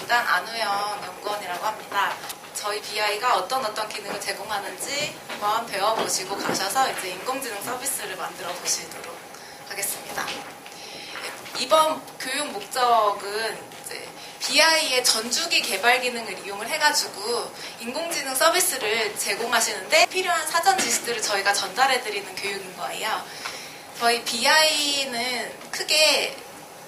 연구단 안우영 연구원이라고 합니다. 저희 BI가 어떤 기능을 제공하는지 한번 배워보시고 가셔서 이제 인공지능 서비스를 만들어 보시도록 하겠습니다. 이번 교육 목적은 이제 BI의 전주기 개발 기능을 이용을 해가지고 인공지능 서비스를 제공하시는데 필요한 사전 지식들을 저희가 전달해드리는 교육인 거예요. 저희 BI는 크게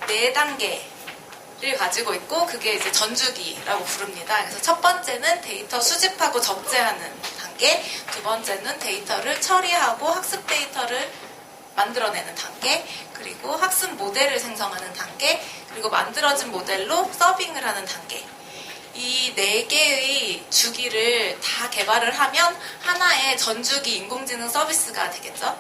4단계를 가지고 있고 그게 이제 전주기라고 부릅니다. 그래서 첫 번째는 데이터 수집하고 적재하는 단계, 두 번째는 데이터를 처리하고 학습 데이터를 만들어내는 단계, 그리고 학습 모델을 생성하는 단계, 그리고 만들어진 모델로 서빙을 하는 단계. 이 4개의 주기를 다 개발을 하면 하나의 전주기 인공지능 서비스가 되겠죠.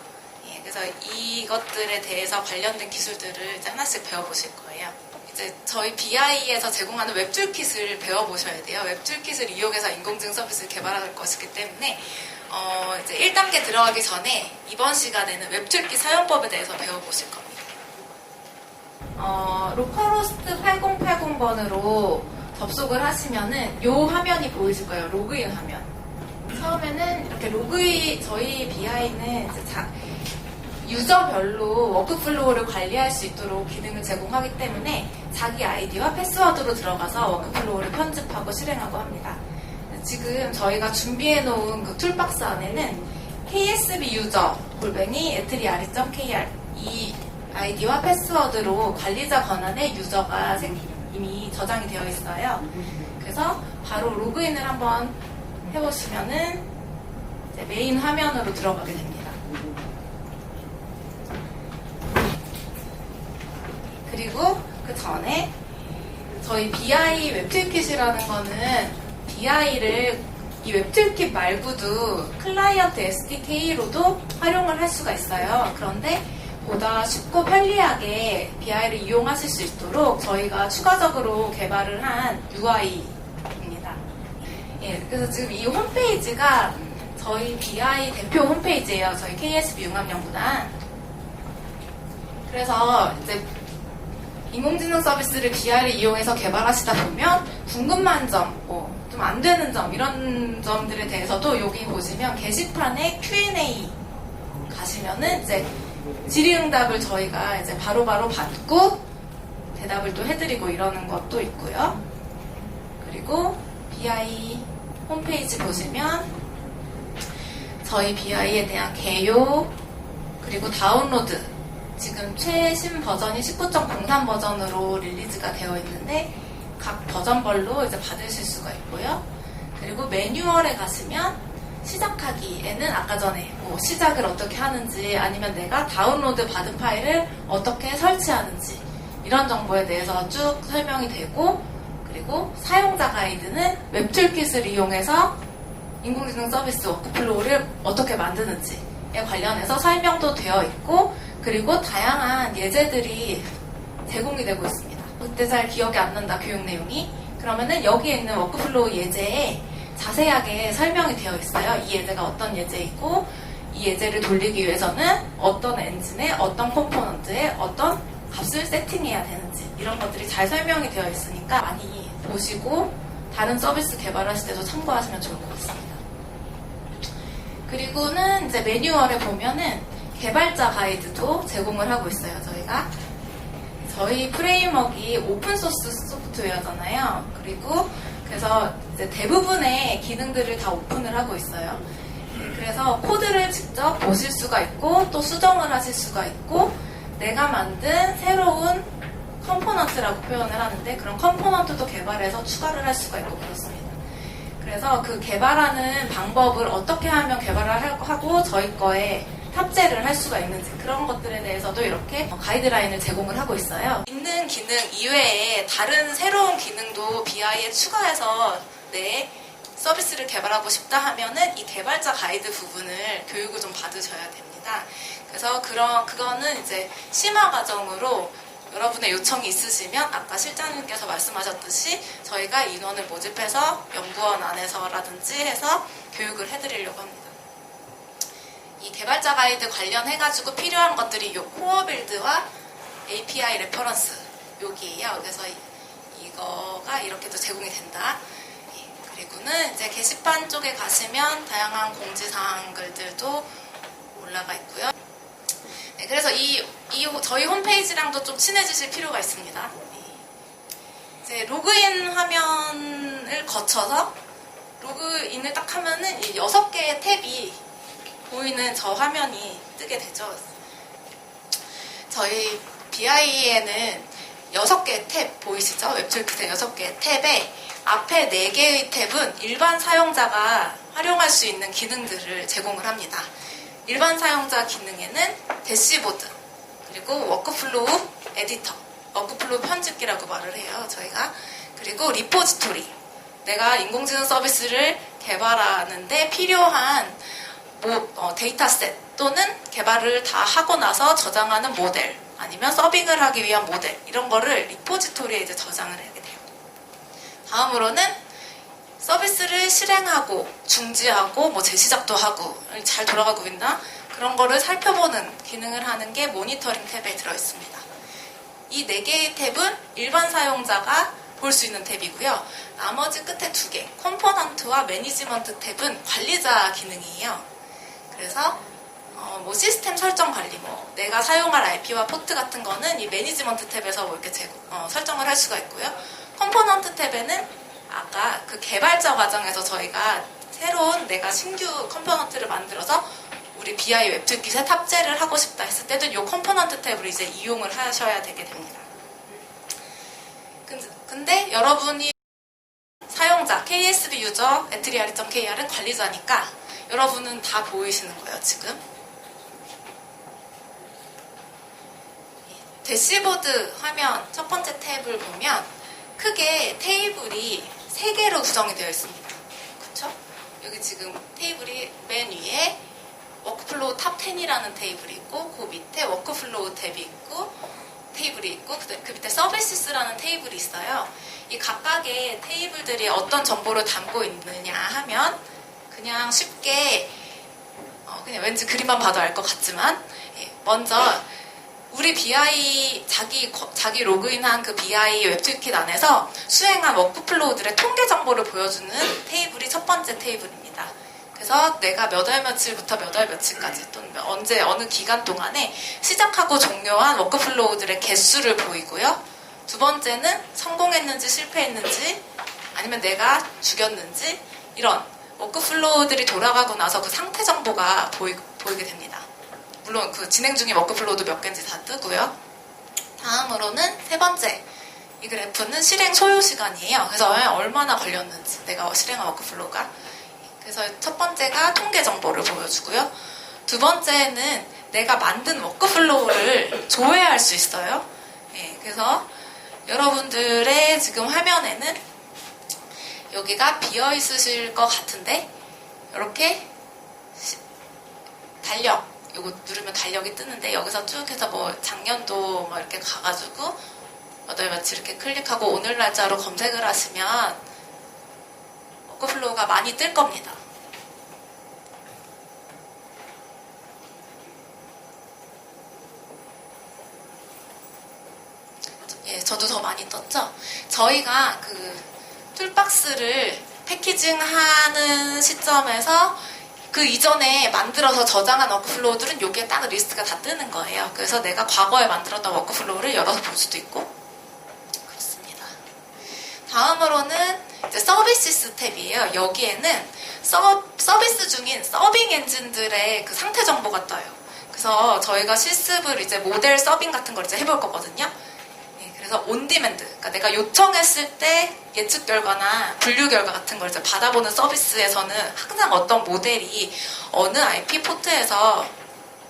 그래서 이것들에 대해서 관련된 기술들을 이제 하나씩 배워보실 거예요. 이제 저희 BI에서 제공하는 웹툴킷을 배워보셔야 돼요. 웹툴킷을 이용해서 인공지능 서비스를 개발할 것이기 때문에 이제 1단계 들어가기 전에 이번 시간에는 웹툴킷 사용법에 대해서 배워보실 겁니다. 로컬호스트 8080번으로 접속을 하시면은 요 화면이 보이실 거예요. 로그인 화면. 처음에는 이렇게 로그인, 저희 BI는 이제 유저별로 워크플로우를 관리할 수 있도록 기능을 제공하기 때문에 자기 아이디와 패스워드로 들어가서 워크플로우를 편집하고 실행하고 합니다. 지금 저희가 준비해 놓은 그 툴박스 안에는 KSB 유저 @etri.kr 이 아이디와 패스워드로 관리자 권한의 유저가 이미 저장이 되어 있어요. 그래서 바로 로그인을 한번 해보시면은 이제 메인 화면으로 들어가게 됩니다. 그리고 그 전에 저희 BI 웹툴킷이라는 거는 BI를 이 웹툴킷 말고도 클라이언트 SDK로도 활용을 할 수가 있어요. 그런데 보다 쉽고 편리하게 BI를 이용하실 수 있도록 저희가 추가적으로 개발을 한 UI입니다. 예, 그래서 지금 이 홈페이지가 저희 BI 대표 홈페이지예요. 저희 KSB 융합연구단. 그래서 이제 인공지능 서비스를 BI를 이용해서 개발하시다 보면 궁금한 점, 좀 안 되는 점, 이런 점들에 대해서도 여기 보시면 게시판에 Q&A 가시면은 이제 질의응답을 저희가 이제 바로바로 받고 대답을 또 해드리고 이러는 것도 있고요. 그리고 BI 홈페이지 보시면 저희 BI에 대한 개요, 그리고 다운로드, 지금 최신 버전이 19.03 버전으로 릴리즈가 되어 있는데 각 버전별로 이제 받으실 수가 있고요. 그리고 매뉴얼에 가시면 시작하기에는 아까 전에 시작을 어떻게 하는지 아니면 내가 다운로드 받은 파일을 어떻게 설치하는지 이런 정보에 대해서 쭉 설명이 되고, 그리고 사용자 가이드는 웹툴킷을 이용해서 인공지능 서비스 워크플로우를 어떻게 만드는지에 관련해서 설명도 되어 있고, 그리고 다양한 예제들이 제공이 되고 있습니다. 그때 잘 기억이 안 난다, 교육 내용이. 그러면은 여기에 있는 워크플로우 예제에 자세하게 설명이 되어 있어요. 이 예제가 어떤 예제이고, 이 예제를 돌리기 위해서는 어떤 엔진에, 어떤 컴포넌트에 어떤 값을 세팅해야 되는지 이런 것들이 잘 설명이 되어 있으니까 많이 보시고 다른 서비스 개발하실 때도 참고하시면 좋을 것 같습니다. 그리고는 이제 매뉴얼에 보면은 개발자 가이드도 제공을 하고 있어요. 저희 프레임워크가 오픈소스 소프트웨어잖아요. 그리고 그래서 이제 대부분의 기능들을 다 오픈을 하고 있어요. 그래서 코드를 직접 보실 수가 있고 또 수정을 하실 수가 있고 내가 만든 새로운 컴포넌트라고 표현을 하는데 그런 컴포넌트도 개발해서 추가를 할 수가 있고 그렇습니다. 그래서 그 개발하는 방법을 어떻게 하면 개발을 하고 저희 거에 탑재를 할 수가 있는지 그런 것들에 대해서도 이렇게 가이드라인을 제공을 하고 있어요. 있는 기능 이외에 다른 새로운 기능도 BI에 추가해서 내 서비스를 개발하고 싶다 하면은 이 개발자 가이드 부분을 교육을 좀 받으셔야 됩니다. 그래서 그거는 이제 심화 과정으로 여러분의 요청이 있으시면 아까 실장님께서 말씀하셨듯이 저희가 인원을 모집해서 연구원 안에서라든지 해서 교육을 해드리려고 합니다. 이 개발자 가이드 관련해가지고 필요한 것들이 요 코어 빌드와 API 레퍼런스 여기에요. 그래서 이거가 이렇게도 제공이 된다. 그리고는 이제 게시판 쪽에 가시면 다양한 공지사항들도 올라가 있고요. 네, 그래서 저희 홈페이지랑도 좀 친해지실 필요가 있습니다. 이제 로그인 화면을 거쳐서 로그인을 딱 하면은 이 6개의 탭이 보이는 저 화면이 뜨게 되죠. 저희 BI에는 6개의 탭 보이시죠? 웹툴킷의 6개의 탭에 앞에 4개의 탭은 일반 사용자가 활용할 수 있는 기능들을 제공을 합니다. 일반 사용자 기능에는 대시보드, 그리고 워크플로우 에디터, 워크플로우 편집기라고 말을 해요, 저희가. 그리고 리포지토리, 내가 인공지능 서비스를 개발하는데 필요한 데이터셋 또는 개발을 다 하고 나서 저장하는 모델, 아니면 서빙을 하기 위한 모델, 이런 거를 리포지토리에 이제 저장을 하게 돼요. 다음으로는 서비스를 실행하고 중지하고 뭐 재시작도 하고 잘 돌아가고 있나 그런 거를 살펴보는 기능을 하는 게 모니터링 탭에 들어있습니다. 이 4개의 탭은 일반 사용자가 볼 수 있는 탭이고요. 나머지 끝에 2개, 컴포넌트와 매니지먼트 탭은 관리자 기능이에요. 그래서 뭐 시스템 설정 관리, 뭐 내가 사용할 IP와 포트 같은 거는 이 매니지먼트 탭에서 뭐 이렇게 설정을 할 수가 있고요. 컴포넌트 탭에는 아까 그 개발자 과정에서 저희가 새로운 내가 신규 컴포넌트를 만들어서 우리 BI 웹툴킷에 탑재를 하고 싶다 했을 때도 이 컴포넌트 탭을 이제 이용을 하셔야 되게 됩니다. 근데 여러분이 사용자, KSB 유저, 에트리아리.kr은 관리자니까 여러분은 다 보이시는 거예요, 지금. 대시보드 화면 첫 번째 탭을 보면 크게 테이블이 3개로 구성이 되어 있습니다. 그쵸? 여기 지금 테이블이 맨 위에 워크플로우 탑 10이라는 테이블이 있고 그 밑에 워크플로우 탭이 있고 테이블이 있고 그 밑에 서비스라는 테이블이 있어요. 이 각각의 테이블들이 어떤 정보를 담고 있느냐 하면 그냥 쉽게 그냥 왠지 그림만 봐도 알 것 같지만 먼저 우리 BI 자기 로그인한 그 BI 웹툴킷 안에서 수행한 워크플로우들의 통계 정보를 보여주는 테이블이 첫 번째 테이블입니다. 그래서 내가 몇 월 며칠부터 몇 월 며칠까지 또는 언제 어느 기간 동안에 시작하고 종료한 워크플로우들의 개수를 보이고요. 두 번째는 성공했는지 실패했는지 아니면 내가 죽였는지 이런 워크플로우들이 돌아가고 나서 그 상태 정보가 보이게 됩니다. 물론 그 진행 중인 워크플로우도 몇 개인지 다 뜨고요. 다음으로는 세 번째, 이 그래프는 실행 소요 시간이에요. 그래서 얼마나 걸렸는지 내가 실행한 워크플로우가. 그래서 첫 번째가 통계 정보를 보여주고요. 두 번째는 내가 만든 워크플로우를 조회할 수 있어요. 그래서 여러분들의 지금 화면에는 여기가 비어 있으실 것 같은데 이렇게 달력 이거 누르면 달력이 뜨는데 여기서 쭉 해서 뭐 작년도 뭐 이렇게 가가지고 몇 월 며칠 이렇게 클릭하고 오늘 날짜로 검색을 하시면 워크플로우가 많이 뜰 겁니다. 예, 저도 더 많이 떴죠. 저희가 그 툴박스를 패키징하는 시점에서 그 이전에 만들어서 저장한 워크플로우들은 여기에 딱 리스트가 다 뜨는 거예요. 그래서 내가 과거에 만들었던 워크플로우를 열어서 볼 수도 있고 그렇습니다. 다음으로는 이제 서비스 탭이에요. 여기에는 서비스 중인 서빙 엔진들의 그 상태 정보가 떠요. 그래서 저희가 실습을 이제 모델 서빙 같은 걸 이제 해볼 거거든요. 그래서 온디맨드, 그러니까 내가 요청했을 때 예측 결과나 분류 결과 같은 걸 이제 받아보는 서비스에서는 항상 어떤 모델이 어느 IP 포트에서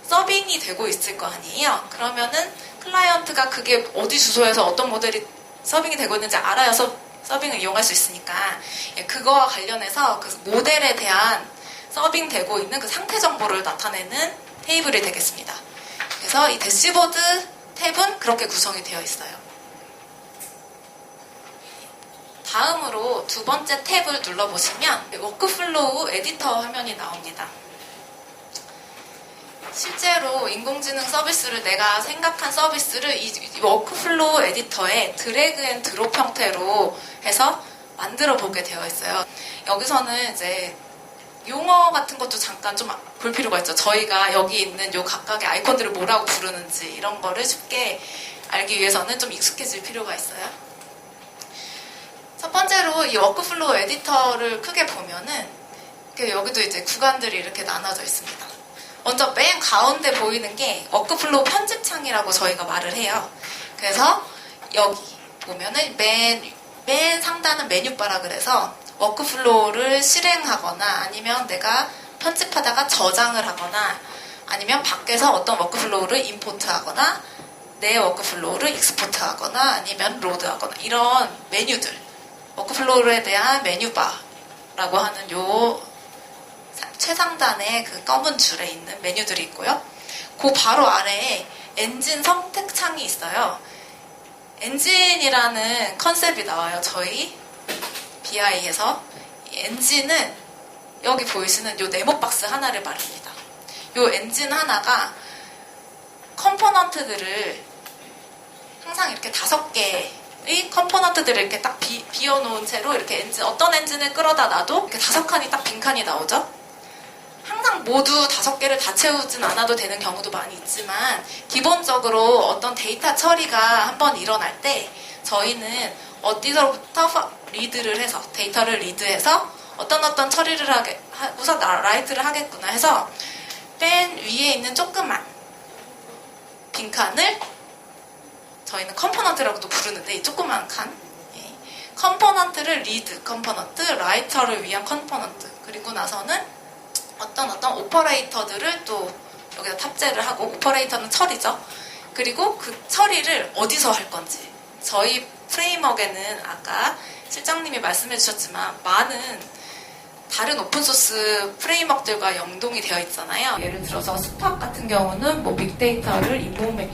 서빙이 되고 있을 거 아니에요. 그러면은 클라이언트가 그게 어디 주소에서 어떤 모델이 서빙이 되고 있는지 알아야 서빙을 이용할 수 있으니까 그거와 관련해서 그 모델에 대한 서빙되고 있는 그 상태 정보를 나타내는 테이블이 되겠습니다. 그래서 이 대시보드 탭은 그렇게 구성이 되어 있어요. 다음으로 두 번째 탭을 눌러보시면 워크플로우 에디터 화면이 나옵니다. 실제로 인공지능 서비스를 내가 생각한 서비스를 이 워크플로우 에디터에 드래그 앤 드롭 형태로 해서 만들어 보게 되어 있어요. 여기서는 이제 용어 같은 것도 잠깐 좀 볼 필요가 있죠. 저희가 여기 있는 요 각각의 아이콘들을 뭐라고 부르는지 이런 거를 쉽게 알기 위해서는 좀 익숙해질 필요가 있어요. 첫 번째로 이 워크플로우 에디터를 크게 보면은 여기도 이제 구간들이 이렇게 나눠져 있습니다. 먼저 맨 가운데 보이는 게 워크플로우 편집창이라고 저희가 말을 해요. 그래서 여기 보면은 맨 상단은 메뉴바라 그래서 워크플로우를 실행하거나 아니면 내가 편집하다가 저장을 하거나 아니면 밖에서 어떤 워크플로우를 임포트하거나 내 워크플로우를 익스포트하거나 아니면 로드하거나 이런 메뉴들 워크플로우에 대한 메뉴바라고 하는 요 최상단의 그 검은 줄에 있는 메뉴들이 있고요. 그 바로 아래에 엔진 선택창이 있어요. 엔진이라는 컨셉이 나와요. 저희 BI에서 엔진은 여기 보이시는 요 네모 박스 하나를 말합니다. 요 엔진 하나가 컴포넌트들을 항상 이렇게 5개의 컴포넌트들을 이렇게 딱 비워놓은 채로 이렇게 어떤 엔진을 끌어다 놔도 이렇게 5칸이 딱 빈칸이 나오죠. 항상 모두 5개를 다 채우진 않아도 되는 경우도 많이 있지만 기본적으로 어떤 데이터 처리가 한번 일어날 때 저희는 어디서부터 리드를 해서 데이터를 리드해서 어떤 처리를 우선 라이트를 하겠구나 해서 맨 위에 있는 조그만 빈칸을 저희는 컴포넌트라고도 부르는데 이 조그만 칸 컴포넌트를 리드 컴포넌트, 라이터를 위한 컴포넌트 그리고 나서는 어떤 오퍼레이터들을 또 여기다 탑재를 하고 오퍼레이터는 처리죠. 그리고 그 처리를 어디서 할 건지 저희 프레임워크에는 아까 실장님이 말씀해 주셨지만 많은 다른 오픈소스 프레임워크들과 연동이 되어 있잖아요. 예를 들어서 스팍 같은 경우는 뭐 빅데이터를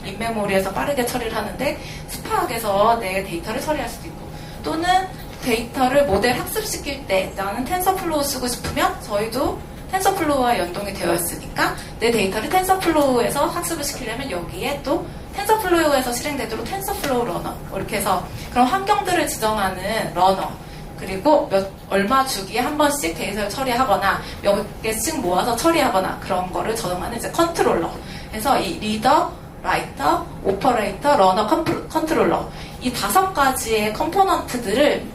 인메모리에서 빠르게 처리를 하는데 스팍에서 내 데이터를 처리할 수도 있고 또는 데이터를 모델 학습시킬 때 나는 텐서플로우 쓰고 싶으면 저희도 텐서플로우와 연동이 되어 있으니까 내 데이터를 텐서플로우에서 학습을 시키려면 여기에 또 텐서플로우에서 실행되도록 텐서플로우 러너 이렇게 해서 그런 환경들을 지정하는 러너 그리고 얼마 주기에 한 번씩 데이터를 처리하거나 몇 개씩 모아서 처리하거나 그런 거를 저장하는 이제 컨트롤러. 그래서 이 리더, 라이터, 오퍼레이터, 러너, 컨트롤러 이 5가지의 컴포넌트들을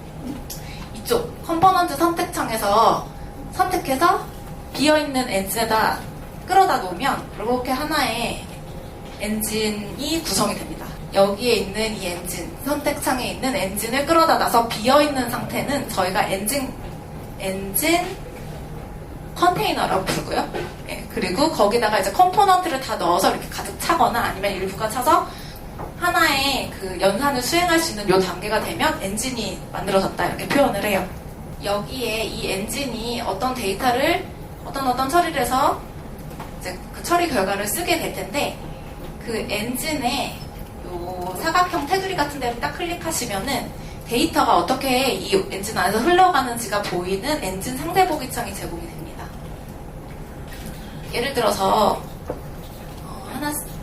이쪽 컴포넌트 선택창에서 선택해서 비어있는 엔진에다 끌어다 놓으면 이렇게 하나의 엔진이 구성이 됩니다. 여기에 있는 이 엔진, 선택창에 있는 엔진을 끌어다 놔서 비어있는 상태는 저희가 엔진 컨테이너라고 부르고요. 예, 그리고 거기다가 이제 컴포넌트를 다 넣어서 이렇게 가득 차거나 아니면 일부가 차서 하나의 그 연산을 수행할 수 있는 요 단계가 되면 엔진이 만들어졌다 이렇게 표현을 해요. 여기에 이 엔진이 어떤 데이터를 어떤 처리를 해서 이제 그 처리 결과를 쓰게 될 텐데 그 엔진에 요 사각형 테두리 같은 데를 딱 클릭하시면은 데이터가 어떻게 이 엔진 안에서 흘러가는지가 보이는 엔진 상세 보기 창이 제공이 됩니다. 예를 들어서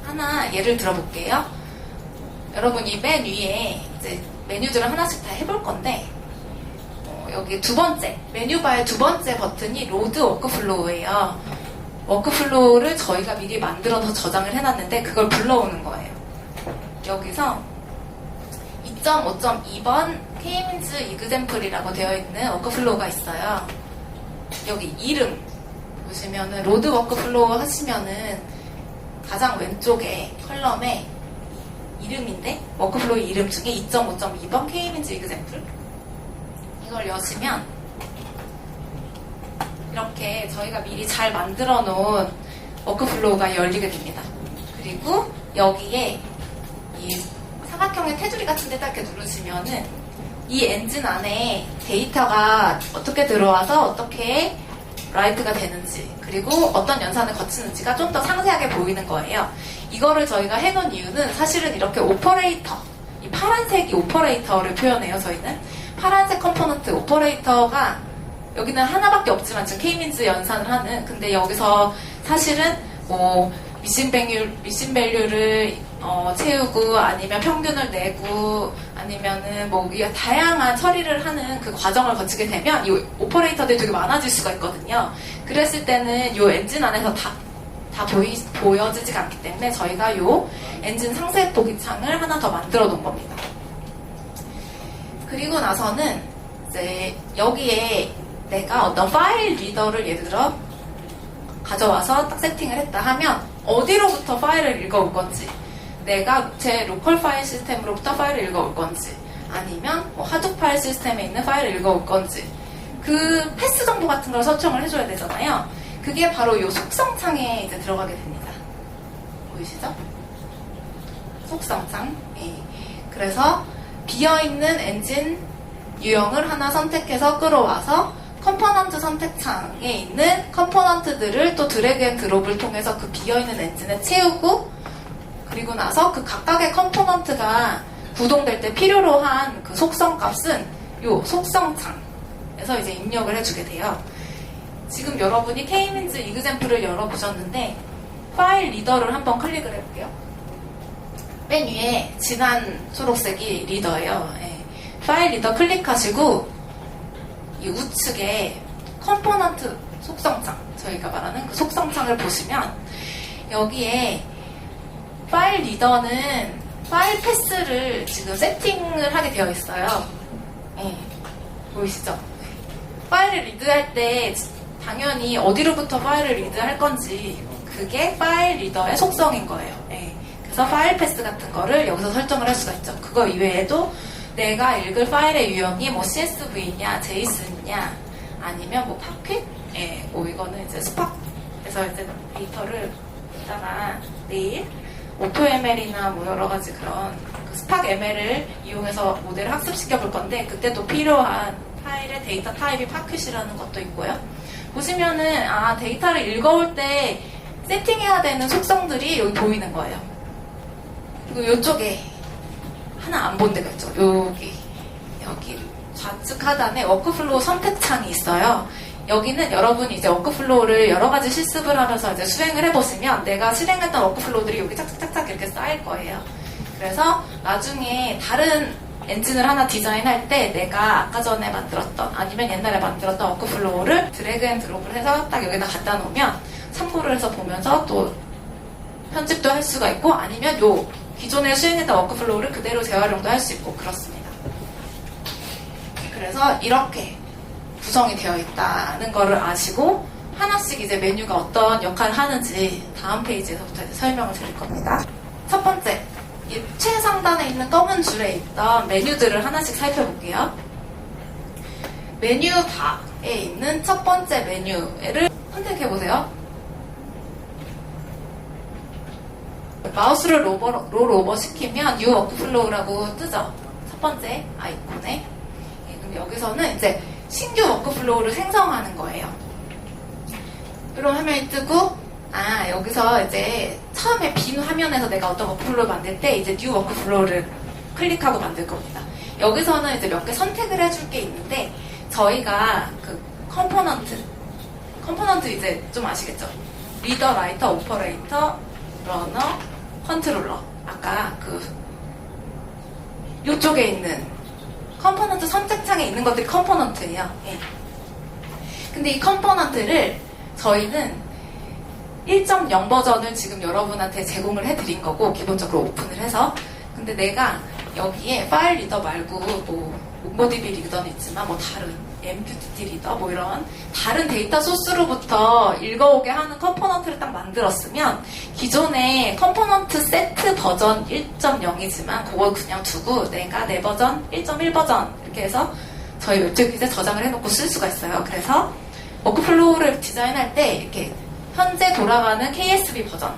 하나 예를 들어볼게요. 여러분이 맨 위에 이제 메뉴들을 하나씩 다 해볼 건데 여기 두 번째 메뉴바의 두 번째 버튼이 로드 워크플로우예요. 워크플로우를 저희가 미리 만들어서 저장을 해놨는데 그걸 불러오는 거예요. 여기서 2.5.2번 K-means example이라고 되어 있는 워크플로우가 있어요. 여기 이름 보시면은 로드 워크플로우 하시면은 가장 왼쪽에 컬럼에 이름인데 워크플로우 이름 중에 2.5.2번 K-means example 이걸 여시면 이렇게 저희가 미리 잘 만들어 놓은 워크플로우가 열리게 됩니다. 그리고 여기에 이 사각형의 테두리 같은 데다 이렇게 누르시면은 이 엔진 안에 데이터가 어떻게 들어와서 어떻게 라이트가 되는지 그리고 어떤 연산을 거치는지가 좀 더 상세하게 보이는 거예요. 이거를 저희가 해놓은 이유는 사실은 이렇게 오퍼레이터 이 파란색이 오퍼레이터를 표현해요. 저희는 파란색 컴포넌트 오퍼레이터가 여기는 하나밖에 없지만 지금 K-means 연산을 하는 근데 여기서 사실은 뭐 미신 밸류를 채우고 아니면 평균을 내고 아니면은 뭐 다양한 처리를 하는 그 과정을 거치게 되면 이 오퍼레이터들이 되게 많아질 수가 있거든요. 그랬을 때는 이 엔진 안에서 다 보여지지가 않기 때문에 저희가 이 엔진 상세 보기창을 하나 더 만들어 놓은 겁니다. 그리고 나서는 이제 여기에 내가 어떤 파일 리더를 예를 들어 가져와서 딱 세팅을 했다 하면 어디로부터 파일을 읽어올 건지, 내가 제 로컬 파일 시스템으로부터 파일을 읽어올 건지, 아니면 뭐 하둡 파일 시스템에 있는 파일을 읽어올 건지, 그 패스 정보 같은 걸 설정을 해줘야 되잖아요. 그게 바로 이 속성창에 이제 들어가게 됩니다. 보이시죠? 속성창. 예. 그래서 비어있는 엔진 유형을 하나 선택해서 끌어와서 컴포넌트 선택창에 있는 컴포넌트들을 또 드래그 앤 드롭을 통해서 그 비어있는 엔진에 채우고, 그리고 나서 그 각각의 컴포넌트가 구동될 때 필요로 한 그 속성 값은 요 속성창에서 이제 입력을 해주게 돼요. 지금 여러분이 K-means example을 열어보셨는데 파일 리더를 한번 클릭을 해볼게요. 맨 위에 진한 초록색이 리더예요. 예. 파일 리더 클릭하시고 이 우측에 컴포넌트 속성창, 저희가 말하는 그 속성창을 보시면 여기에 파일 리더는 파일 패스를 지금 세팅을 하게 되어 있어요. 예. 보이시죠? 파일을 리드할 때 당연히 어디로부터 파일을 리드할 건지 그게 파일 리더의 속성인 거예요. 예. 그래서 파일 패스 같은 거를 여기서 설정을 할 수가 있죠. 그거 이외에도 내가 읽을 파일의 유형이 뭐 CSV냐, JSON이냐, 아니면 뭐 파켓? 예, 뭐 이거는 이제 스팍에서 이제 데이터를 이따가 내일 오토ML이나 뭐 여러 가지 그런 그 스팍 ML을 이용해서 모델을 학습시켜 볼 건데, 그때 또 필요한 파일의 데이터 타입이 파켓이라는 것도 있고요. 보시면은 데이터를 읽어올 때 세팅해야 되는 속성들이 여기 보이는 거예요. 그리고 이쪽에 하나 안 본 데가 있죠. 여기 좌측 하단에 워크플로우 선택창이 있어요. 여기는 여러분이 이제 워크플로우를 여러 가지 실습을 하면서 이제 수행을 해보시면 내가 실행했던 워크플로우들이 여기 착착착착 이렇게 쌓일 거예요. 그래서 나중에 다른 엔진을 하나 디자인할 때 내가 아까 전에 만들었던 아니면 옛날에 만들었던 워크플로우를 드래그 앤 드롭을 해서 딱 여기다 갖다 놓으면 참고를 해서 보면서 또 편집도 할 수가 있고, 아니면 요 기존에 수행했던 워크플로우를 그대로 재활용도 할 수 있고 그렇습니다. 그래서 이렇게 구성이 되어 있다는 거를 아시고 하나씩 이제 메뉴가 어떤 역할을 하는지 다음 페이지에서부터 이제 설명을 드릴 겁니다. 첫 번째, 이 최상단에 있는 검은 줄에 있던 메뉴들을 하나씩 살펴볼게요. 메뉴 바에 있는 첫 번째 메뉴를 선택해보세요. 마우스를 롤 오버 시키면 뉴 워크플로우라고 뜨죠. 첫 번째 아이콘에. 그럼 여기서는 이제 신규 워크플로우를 생성하는 거예요. 이런 화면이 뜨고, 여기서 이제 처음에 빈 화면에서 내가 어떤 워크플로우를 만들 때 이제 뉴 워크플로우를 클릭하고 만들 겁니다. 여기서는 이제 몇 개 선택을 해줄 게 있는데, 저희가 그 컴포넌트 이제 좀 아시겠죠? 리더, 라이터, 오퍼레이터, 러너, 컨트롤러. 아까 요쪽에 있는 컴포넌트 선택창에 있는 것들이 컴포넌트예요. 예. 근데 이 컴포넌트를 저희는 1.0 버전을 지금 여러분한테 제공을 해드린 거고, 기본적으로 오픈을 해서. 근데 내가 여기에 파일 리더 말고 뭐 몽고DB 리더는 있지만 뭐 다른 MQTT 리더 뭐 이런 다른 데이터 소스로부터 읽어오게 하는 컴포넌트를 딱 만들었으면 기존의 컴포넌트 세트 버전 1.0이지만 그걸 그냥 두고 내가 내 버전 1.1 버전 이렇게 해서 저희 웹토기에 저장을 해놓고 쓸 수가 있어요. 그래서 워크플로우를 디자인할 때 이렇게 현재 돌아가는 KSB 버전,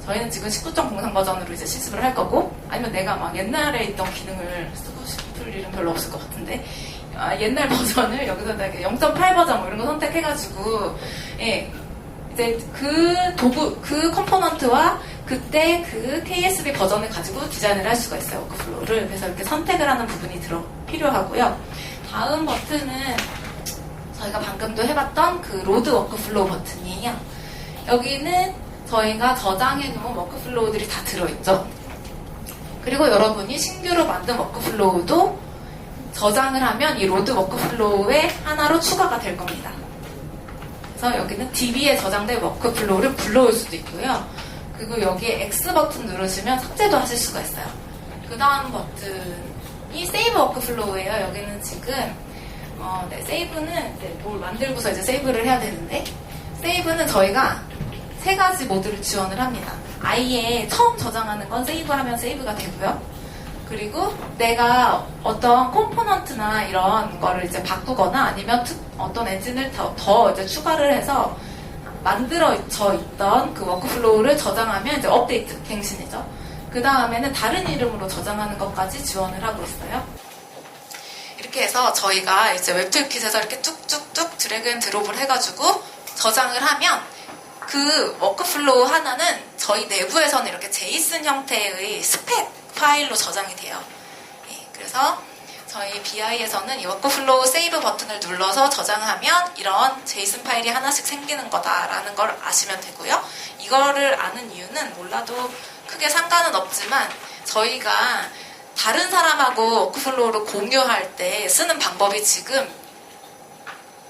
저희는 지금 19.03 버전으로 이제 실습을 할 거고, 아니면 내가 막 옛날에 있던 기능을 쓰고 싶을 일은 별로 없을 것 같은데 옛날 버전을 여기서 0.8 버전 뭐 이런 거 선택해가지고, 예, 이제 그 컴포넌트와 그때 그 KSB 버전을 가지고 디자인을 할 수가 있어요, 워크플로우를. 그래서 이렇게 선택을 하는 부분이 필요하고요. 다음 버튼은 저희가 방금도 해봤던 그 로드 워크플로우 버튼이에요. 여기는 저희가 저장해 놓은 워크플로우들이 다 들어있죠. 그리고 여러분이 신규로 만든 워크플로우도 저장을 하면 이 로드 워크플로우의 하나로 추가가 될 겁니다. 그래서 여기는 DB에 저장된 워크플로우를 불러올 수도 있고요. 그리고 여기에 X 버튼 누르시면 삭제도 하실 수가 있어요. 그 다음 버튼이 세이브 워크플로우예요. 여기는 지금 세이브는 이제 뭘 만들고서 이제 세이브를 해야 되는데, 세이브는 저희가 세 가지 모드를 지원을 합니다. 아예 처음 저장하는 건 세이브하면 세이브가 되고요. 그리고 내가 어떤 컴포넌트나 이런 거를 이제 바꾸거나 아니면 어떤 엔진을 더 이제 추가를 해서 만들어져 있던 그 워크플로우를 저장하면 이제 업데이트, 갱신이죠. 그 다음에는 다른 이름으로 저장하는 것까지 지원을 하고 있어요. 이렇게 해서 저희가 이제 웹툴킷에서 이렇게 뚝뚝뚝 드래그 앤 드롭을 해가지고 저장을 하면 그 워크플로우 하나는 저희 내부에서는 이렇게 제이슨 형태의 스펙 파일로 저장이 돼요. 그래서 저희 BI에서는 이 워크플로우 세이브 버튼을 눌러서 저장하면 이런 제이슨 파일이 하나씩 생기는 거다라는 걸 아시면 되고요. 이거를 아는 이유는 몰라도 크게 상관은 없지만 저희가 다른 사람하고 워크플로우를 공유할 때 쓰는 방법이 지금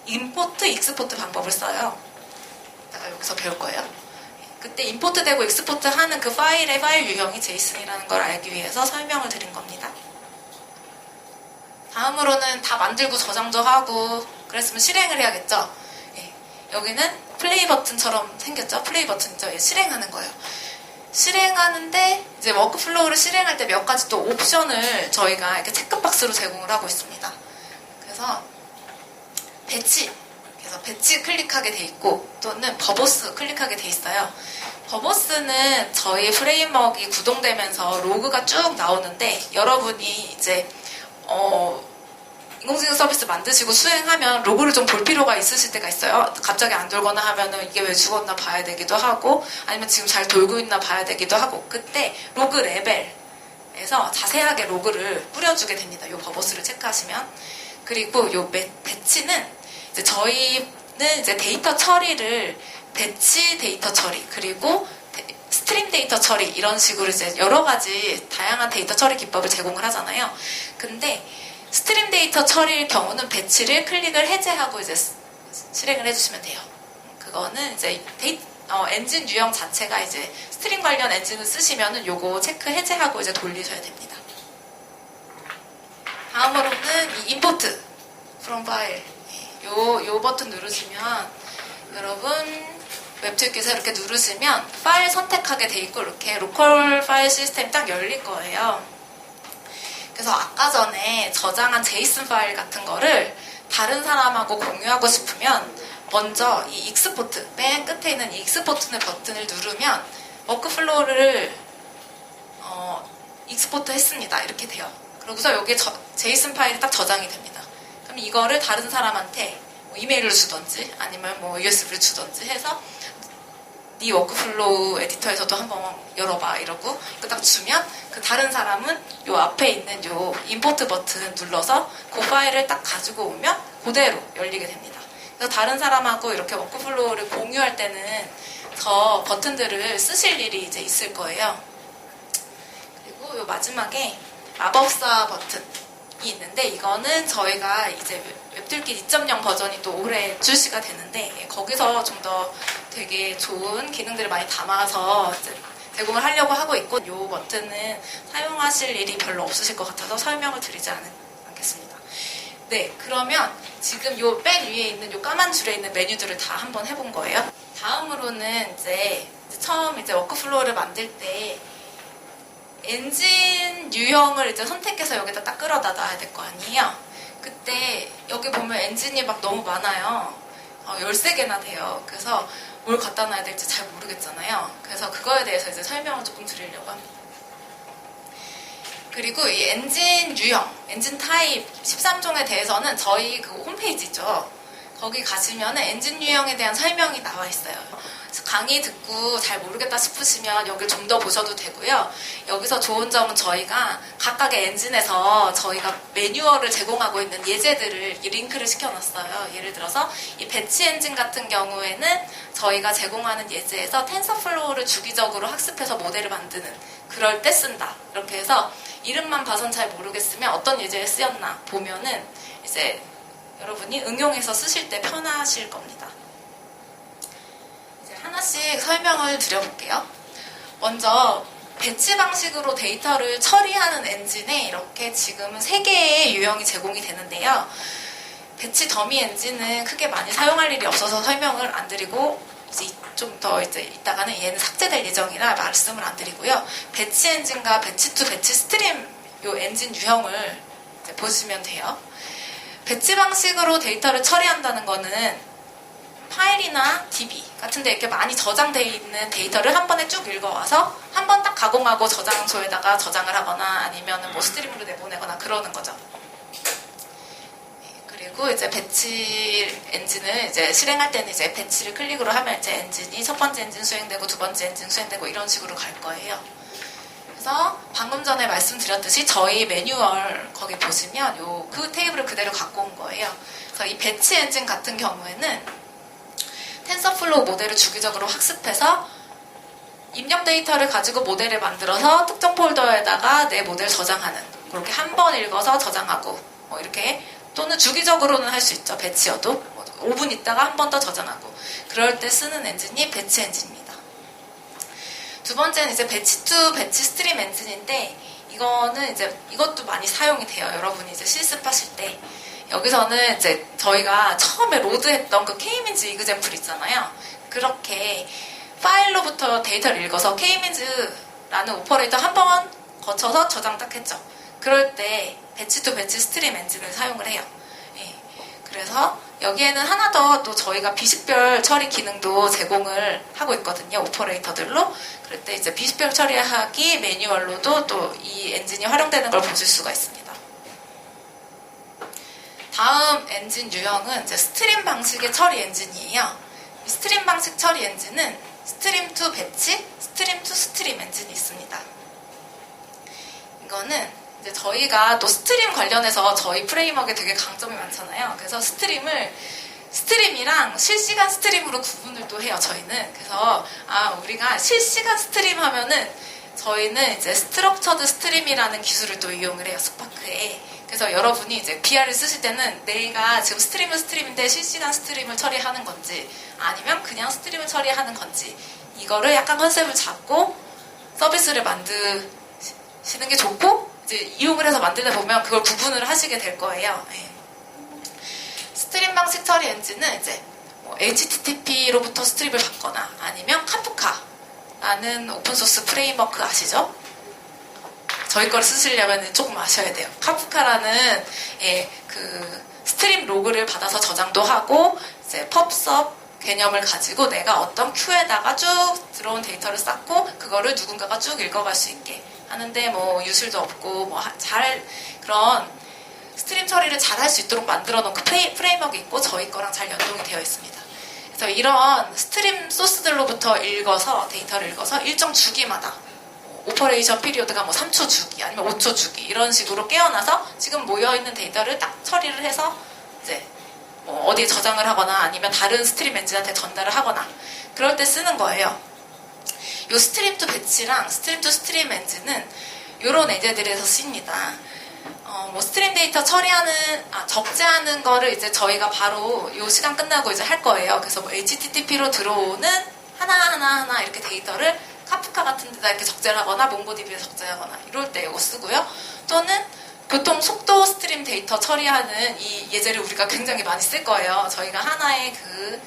임포트, 익스포트 방법을 써요. 제가 여기서 배울 거예요. 그때 임포트 되고 익스포트 하는 그 파일의 파일 유형이 제이슨이라는 걸 알기 위해서 설명을 드린 겁니다. 다음으로는 다 만들고 저장도 하고 그랬으면 실행을 해야겠죠. 여기는 플레이 버튼처럼 생겼죠. 플레이 버튼이죠. 실행하는 거예요. 실행하는데 이제 워크플로우를 실행할 때 몇 가지 또 옵션을 저희가 이렇게 체크박스로 제공을 하고 있습니다. 그래서 배치, 그래서 배치 클릭하게 돼 있고 또는 버보스 클릭하게 돼 있어요. 버보스는 저희 프레임워크가 구동되면서 로그가 쭉 나오는데 여러분이 이제 인공지능 서비스 만드시고 수행하면 로그를 좀 볼 필요가 있으실 때가 있어요. 갑자기 안 돌거나 하면은 이게 왜 죽었나 봐야 되기도 하고 아니면 지금 잘 돌고 있나 봐야 되기도 하고 그때 로그 레벨에서 자세하게 로그를 뿌려주게 됩니다. 요 버버스를 체크하시면. 그리고 요 배치는 이제 저희는 이제 데이터 처리를 배치 데이터 처리 그리고 스트림 데이터 처리 이런 식으로 이제 여러 가지 다양한 데이터 처리 기법을 제공을 하잖아요. 근데 스트림 데이터 처리일 경우는 배치를 클릭을 해제하고 이제 실행을 해주시면 돼요. 그거는 이제 엔진 유형 자체가 이제 스트림 관련 엔진을 쓰시면은 요거 체크 해제하고 이제 돌리셔야 됩니다. 다음으로는 이 임포트 from file 요 버튼 누르시면 여러분 웹툴킷에 이렇게 누르시면 파일 선택하게 돼 있고 이렇게 로컬 파일 시스템이 딱 열릴 거예요. 그래서 아까 전에 저장한 제이슨 파일 같은 거를 다른 사람하고 공유하고 싶으면 먼저 이 익스포트, 맨 끝에 있는 이 익스포트 버튼을 누르면 워크플로우를 익스포트 했습니다. 이렇게 돼요. 그러고서 여기에 제이슨 파일이 딱 저장이 됩니다. 그럼 이거를 다른 사람한테 뭐 이메일을 주던지 아니면 뭐 USB를 주던지 해서 네 워크플로우 에디터에서도 한번 열어봐 이러고 딱 주면 그 다른 사람은 요 앞에 있는 요 임포트 버튼 눌러서 그 파일을 딱 가지고 오면 그대로 열리게 됩니다. 그래서 다른 사람하고 이렇게 워크플로우를 공유할 때는 저 버튼들을 쓰실 일이 이제 있을 거예요. 그리고 요 마지막에 마법사 버튼이 있는데 이거는 저희가 이제 웹툴킷 2.0 버전이 또 올해 출시가 되는데 거기서 좀 더 되게 좋은 기능들을 많이 담아서 이제 제공을 하려고 하고 있고 이 버튼은 사용하실 일이 별로 없으실 것 같아서 설명을 드리지 않겠습니다. 네, 그러면 지금 요 맨 위에 있는 요 까만 줄에 있는 메뉴들을 다 한번 해본 거예요. 다음으로는 이제 처음 이제 워크플로우를 만들 때 엔진 유형을 이제 선택해서 여기다 딱 끌어다 놔야 될 거 아니에요. 그때 여기 보면 엔진이 막 너무 많아요. 13개나 돼요. 그래서 뭘 갖다 놔야 될지 잘 모르겠잖아요. 그래서 그거에 대해서 이제 설명을 조금 드리려고 합니다. 그리고 이 엔진 유형, 엔진 타입 13종에 대해서는 저희 그 홈페이지 있죠. 거기 가시면 엔진 유형에 대한 설명이 나와 있어요. 강의 듣고 잘 모르겠다 싶으시면 여기 좀 더 보셔도 되고요. 여기서 좋은 점은 저희가 각각의 엔진에서 저희가 매뉴얼을 제공하고 있는 예제들을 링크를 시켜놨어요. 예를 들어서 이 배치 엔진 같은 경우에는 저희가 제공하는 예제에서 텐서플로우를 주기적으로 학습해서 모델을 만드는 그럴 때 쓴다. 이렇게 해서 이름만 봐선 잘 모르겠으면 어떤 예제에 쓰였나 보면은 이제 여러분이 응용해서 쓰실 때 편하실 겁니다. 이제 하나씩 설명을 드려볼게요. 먼저 배치 방식으로 데이터를 처리하는 엔진에 이렇게 지금은 3개의 유형이 제공이 되는데요. 배치 더미 엔진은 크게 많이 사용할 일이 없어서 설명을 안 드리고 좀 더 이제 이따가는 얘는 삭제될 예정이라 말씀을 안 드리고요. 배치 엔진과 배치 투 배치 스트림 요 엔진 유형을 이제 보시면 돼요. 배치 방식으로 데이터를 처리한다는 거는 파일이나 DB 같은 데 이렇게 많이 저장되어 있는 데이터를 한 번에 쭉 읽어와서 한 번 딱 가공하고 저장소에다가 저장을 하거나 아니면 뭐 스트림으로 내보내거나 그러는 거죠. 그리고 이제 배치 엔진을 이제 실행할 때는 이제 배치를 클릭으로 하면 이제 엔진이 첫 번째 엔진 수행되고 두 번째 엔진 수행되고 이런 식으로 갈 거예요. 그래서 방금 전에 말씀드렸듯이 저희 매뉴얼 거기 보시면 그 테이블을 그대로 갖고 온 거예요. 그래서 이 배치 엔진 같은 경우에는 텐서플로우 모델을 주기적으로 학습해서 입력 데이터를 가지고 모델을 만들어서 특정 폴더에다가 내 모델 저장하는 그렇게 한 번 읽어서 저장하고 뭐 이렇게 또는 주기적으로는 할 수 있죠. 배치여도 5분 있다가 한 번 더 저장하고 그럴 때 쓰는 엔진이 배치 엔진입니다. 두 번째는 이제 배치 투 배치 스트림 엔진인데 이거는 이제 이것도 많이 사용이 돼요. 여러분이 이제 실습하실 때 여기서는 이제 저희가 처음에 로드했던 그 K민즈 이그젬플 있잖아요. 그렇게 파일로부터 데이터를 읽어서 K민즈라는 오퍼레이터 한 번 거쳐서 저장 딱 했죠. 그럴 때 배치 투 배치 스트림 엔진을 사용을 해요. 예. 그래서 여기에는 하나 더 또 저희가 비식별 처리 기능도 제공을 하고 있거든요. 오퍼레이터들로. 그럴 때 이제 비식별 처리하기 매뉴얼로도 또 이 엔진이 활용되는 걸 보실 수가 있습니다. 다음 엔진 유형은 이제 스트림 방식의 처리 엔진이에요. 이 스트림 방식 처리 엔진은 스트림 투 배치, 스트림 투 스트림 엔진이 있습니다. 이거는 이제 저희가 또 스트림 관련해서 저희 프레임워크에 되게 강점이 많잖아요. 그래서 스트림이랑 실시간 스트림으로 구분을 또 해요, 저희는. 그래서, 우리가 실시간 스트림 하면은 저희는 이제 스트럭처드 스트림이라는 기술을 또 이용을 해요, 스파크에. 그래서 여러분이 이제 BR을 쓰실 때는 내가 지금 스트림인데 실시간 스트림을 처리하는 건지 아니면 그냥 스트림을 처리하는 건지 이거를 약간 컨셉을 잡고 서비스를 만드시는 게 좋고 이제 이용을 해서 만들다 보면 그걸 구분을 하시게 될 거예요. 네. 스트림 방식 처리 엔진은 이제 뭐 HTTP로부터 스트림을 받거나 아니면 카프카라는 오픈소스 프레임워크 아시죠? 저희 거를 쓰시려면 조금 아셔야 돼요. 카프카라는 그 스트림 로그를 받아서 저장도 하고 이제 펍섭 개념을 가지고 내가 어떤 큐에다가 쭉 들어온 데이터를 쌓고 그거를 누군가가 쭉 읽어갈 수 있게 하는데 뭐 유술도 없고 뭐 그런 스트림 처리를 잘 할 수 있도록 만들어 놓은 그 프레임워크 있고 저희 거랑 잘 연동이 되어 있습니다. 그래서 이런 스트림 소스들로부터 데이터를 읽어서 일정 주기마다 오퍼레이션 피리어드가 뭐 3초 주기 아니면 5초 주기 이런 식으로 깨어나서 지금 모여있는 데이터를 딱 처리를 해서 이제 뭐 어디에 저장을 하거나 아니면 다른 스트림 엔진한테 전달을 하거나 그럴 때 쓰는 거예요. 요 스트림 투 배치랑 스트림 투 스트림 엔진은 요런 예제들에서 씁니다. 뭐 스트림 데이터 적재하는 거를 이제 저희가 바로 요 시간 끝나고 이제 할 거예요. 그래서 뭐 HTTP로 들어오는 하나 이렇게 데이터를 카프카 같은 데다 이렇게 적재를 하거나 몽고DB에 적재하거나 이럴 때 이거 쓰고요. 또는 교통 속도 스트림 데이터 처리하는 이 예제를 우리가 굉장히 많이 쓸 거예요. 저희가 하나의 그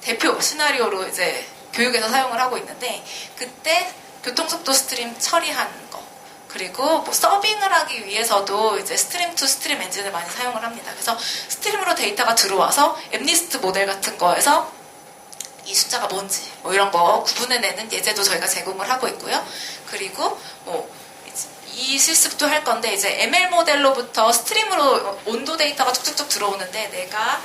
대표 시나리오로 이제 교육에서 사용을 하고 있는데 그때 교통 속도 스트림 처리하는 거 그리고 뭐 서빙을 하기 위해서도 이제 스트림 투 스트림 엔진을 많이 사용을 합니다. 그래서 스트림으로 데이터가 들어와서 앱리스트 모델 같은 거에서 이 숫자가 뭔지 뭐 이런 거 구분해내는 예제도 저희가 제공을 하고 있고요. 그리고 뭐 이 실습도 할 건데 이제 ML 모델로부터 스트림으로 온도 데이터가 쭉쭉쭉 들어오는데 내가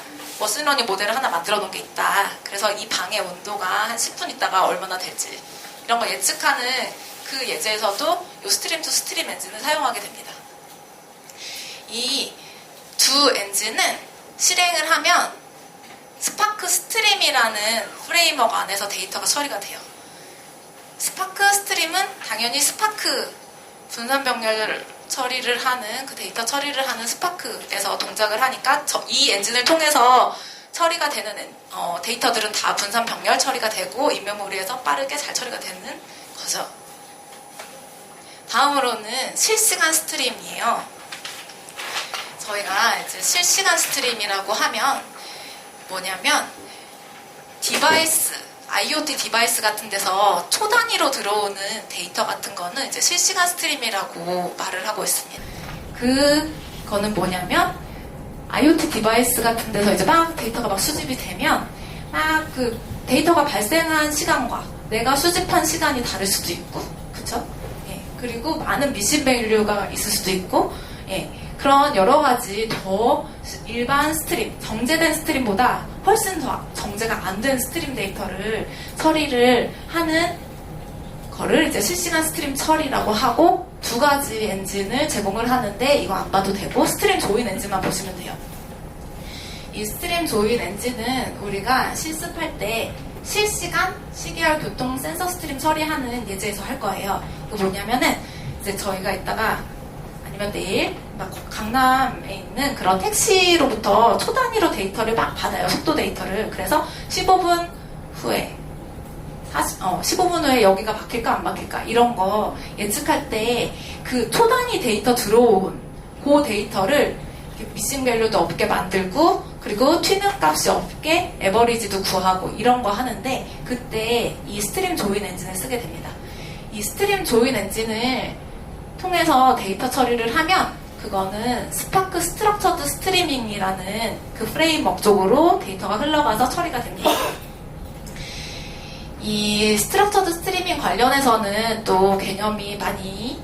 머신러닝 모델을 하나 만들어 놓은 게 있다. 그래서 이 방의 온도가 한 10분 있다가 얼마나 될지 이런 거 예측하는 그 예제에서도 이 스트림 투 스트림 엔진을 사용하게 됩니다. 이 두 엔진은 실행을 하면 스파크 스트림이라는 프레임워크 안에서 데이터가 처리가 돼요. 스파크 스트림은 당연히 스파크 분산 병렬 처리를 하는 그 데이터 처리를 하는 스파크에서 동작을 하니까 이 엔진을 통해서 처리가 되는 데이터들은 다 분산 병렬 처리가 되고 인메모리에서 빠르게 잘 처리가 되는 거죠. 다음으로는 실시간 스트림이에요. 저희가 이제 실시간 스트림이라고 하면 뭐냐면 디바이스, IoT 디바이스 같은 데서 초단위로 들어오는 데이터 같은 거는 이제 실시간 스트림이라고 말을 하고 있습니다. 그거는 뭐냐면 IoT 디바이스 같은 데서 이제 막 데이터가 막 수집이 되면 막 그 데이터가 발생한 시간과 내가 수집한 시간이 다를 수도 있고, 그쵸? 예, 그리고 많은 미신 밸류가 있을 수도 있고, 예, 그런 여러 가지 더 일반 스트림, 정제된 스트림보다 훨씬 더 정제가 안 된 스트림 데이터를 처리를 하는 거를 이제 실시간 스트림 처리라고 하고 두 가지 엔진을 제공을 하는데 이거 안 봐도 되고 스트림 조인 엔진만 보시면 돼요. 이 스트림 조인 엔진은 우리가 실습할 때 실시간 시계열 교통 센서 스트림 처리하는 예제에서 할 거예요. 이거 뭐냐면은 이제 저희가 이따가 아니면 내일 막 강남에 있는 그런 택시로부터 초단위로 데이터를 막 받아요. 속도 데이터를. 그래서 15분 후에 15분 후에 여기가 바뀔까 안 바뀔까 이런 거 예측할 때 그 초단위 데이터 들어온 그 데이터를 미싱 밸류도 없게 만들고 그리고 튀는 값이 없게 에버리지도 구하고 이런 거 하는데 그때 이 스트림 조인 엔진을 쓰게 됩니다. 이 스트림 조인 엔진을 통해서 데이터 처리를 하면 그거는 스파크 스트럭처드 스트리밍이라는 그 프레임워크 쪽으로 데이터가 흘러가서 처리가 됩니다. 이 스트럭처드 스트리밍 관련해서는 또 개념이 많이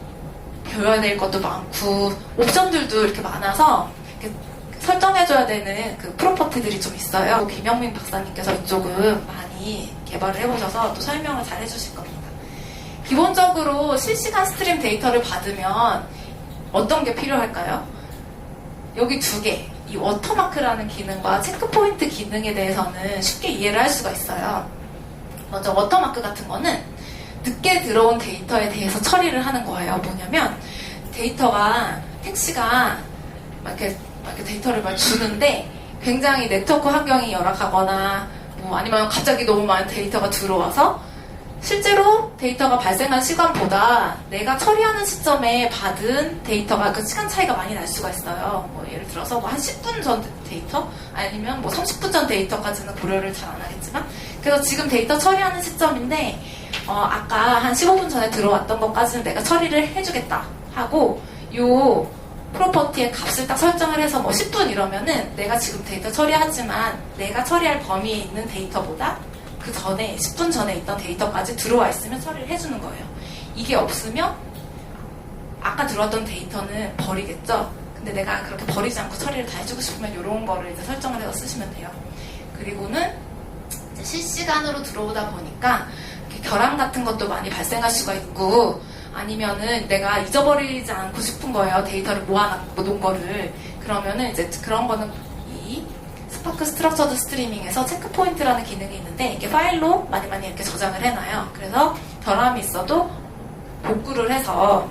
배워야 될 것도 많고 옵션들도 이렇게 많아서 이렇게 설정해줘야 되는 그 프로퍼티들이 좀 있어요. 김영민 박사님께서 이쪽은 많이 개발을 해보셔서 또 설명을 잘 해주실 겁니다. 기본적으로 실시간 스트림 데이터를 받으면 어떤 게 필요할까요? 여기 두 개, 이 워터마크라는 기능과 체크포인트 기능에 대해서는 쉽게 이해를 할 수가 있어요. 먼저 워터마크 같은 거는 늦게 들어온 데이터에 대해서 처리를 하는 거예요. 뭐냐면 데이터가 택시가 막 이렇게 데이터를 막 주는데 굉장히 네트워크 환경이 열악하거나 뭐 아니면 갑자기 너무 많은 데이터가 들어와서 실제로 데이터가 발생한 시간보다 내가 처리하는 시점에 받은 데이터가 그 시간 차이가 많이 날 수가 있어요. 뭐 예를 들어서 뭐 한 10분 전 데이터 아니면 뭐 30분 전 데이터까지는 고려를 잘 안 하겠지만 그래서 지금 데이터 처리하는 시점인데 아까 한 15분 전에 들어왔던 것까지는 내가 처리를 해주겠다 하고 요 프로퍼티의 값을 딱 설정을 해서 뭐 10분 이러면은 내가 지금 데이터 처리하지만 내가 처리할 범위에 있는 데이터보다 그 전에 10분 전에 있던 데이터까지 들어와 있으면 처리를 해주는 거예요. 이게 없으면 아까 들어왔던 데이터는 버리겠죠. 근데 내가 그렇게 버리지 않고 처리를 다 해주고 싶으면 이런 거를 이제 설정을 해서 쓰시면 돼요. 그리고는 이제 실시간으로 들어오다 보니까 결함 같은 것도 많이 발생할 수가 있고 아니면은 내가 잊어버리지 않고 싶은 거예요. 데이터를 모아놓은 거를. 그러면은 이제 그런 거는 이 스파크 스트럭처드 스트리밍에서 체크포인트라는 기능이 있는데 이게 파일로 많이 이렇게 저장을 해놔요. 그래서 결함이 있어도 복구를 해서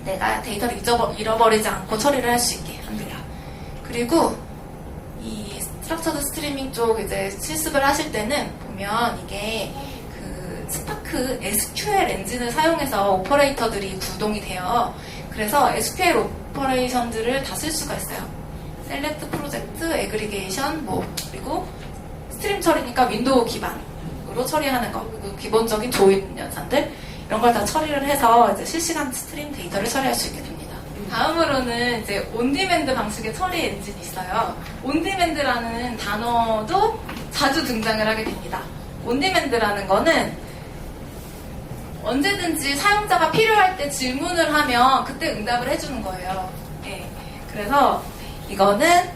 내가 데이터를 잃어버리지 않고 처리를 할 수 있게 합니다. 그리고 이 스트럭처드 스트리밍 쪽 이제 실습을 하실 때는 보면 이게 그 스파크 SQL 엔진을 사용해서 오퍼레이터들이 구동이 돼요. 그래서 SQL 오퍼레이션들을 다 쓸 수가 있어요. 셀렉트, 프로젝트, 애그리게이션, 뭐 그리고 스트림 처리니까 윈도우 기반으로 처리하는 거, 그리고 기본적인 조인 연산들 이런 걸 다 처리를 해서 이제 실시간 스트림 데이터를 처리할 수 있게 됩니다. 다음으로는 이제 온디맨드 방식의 처리 엔진이 있어요. 온디맨드라는 단어도 자주 등장을 하게 됩니다. 온디맨드라는 거는 언제든지 사용자가 필요할 때 질문을 하면 그때 응답을 해주는 거예요. 예. 그래서 이거는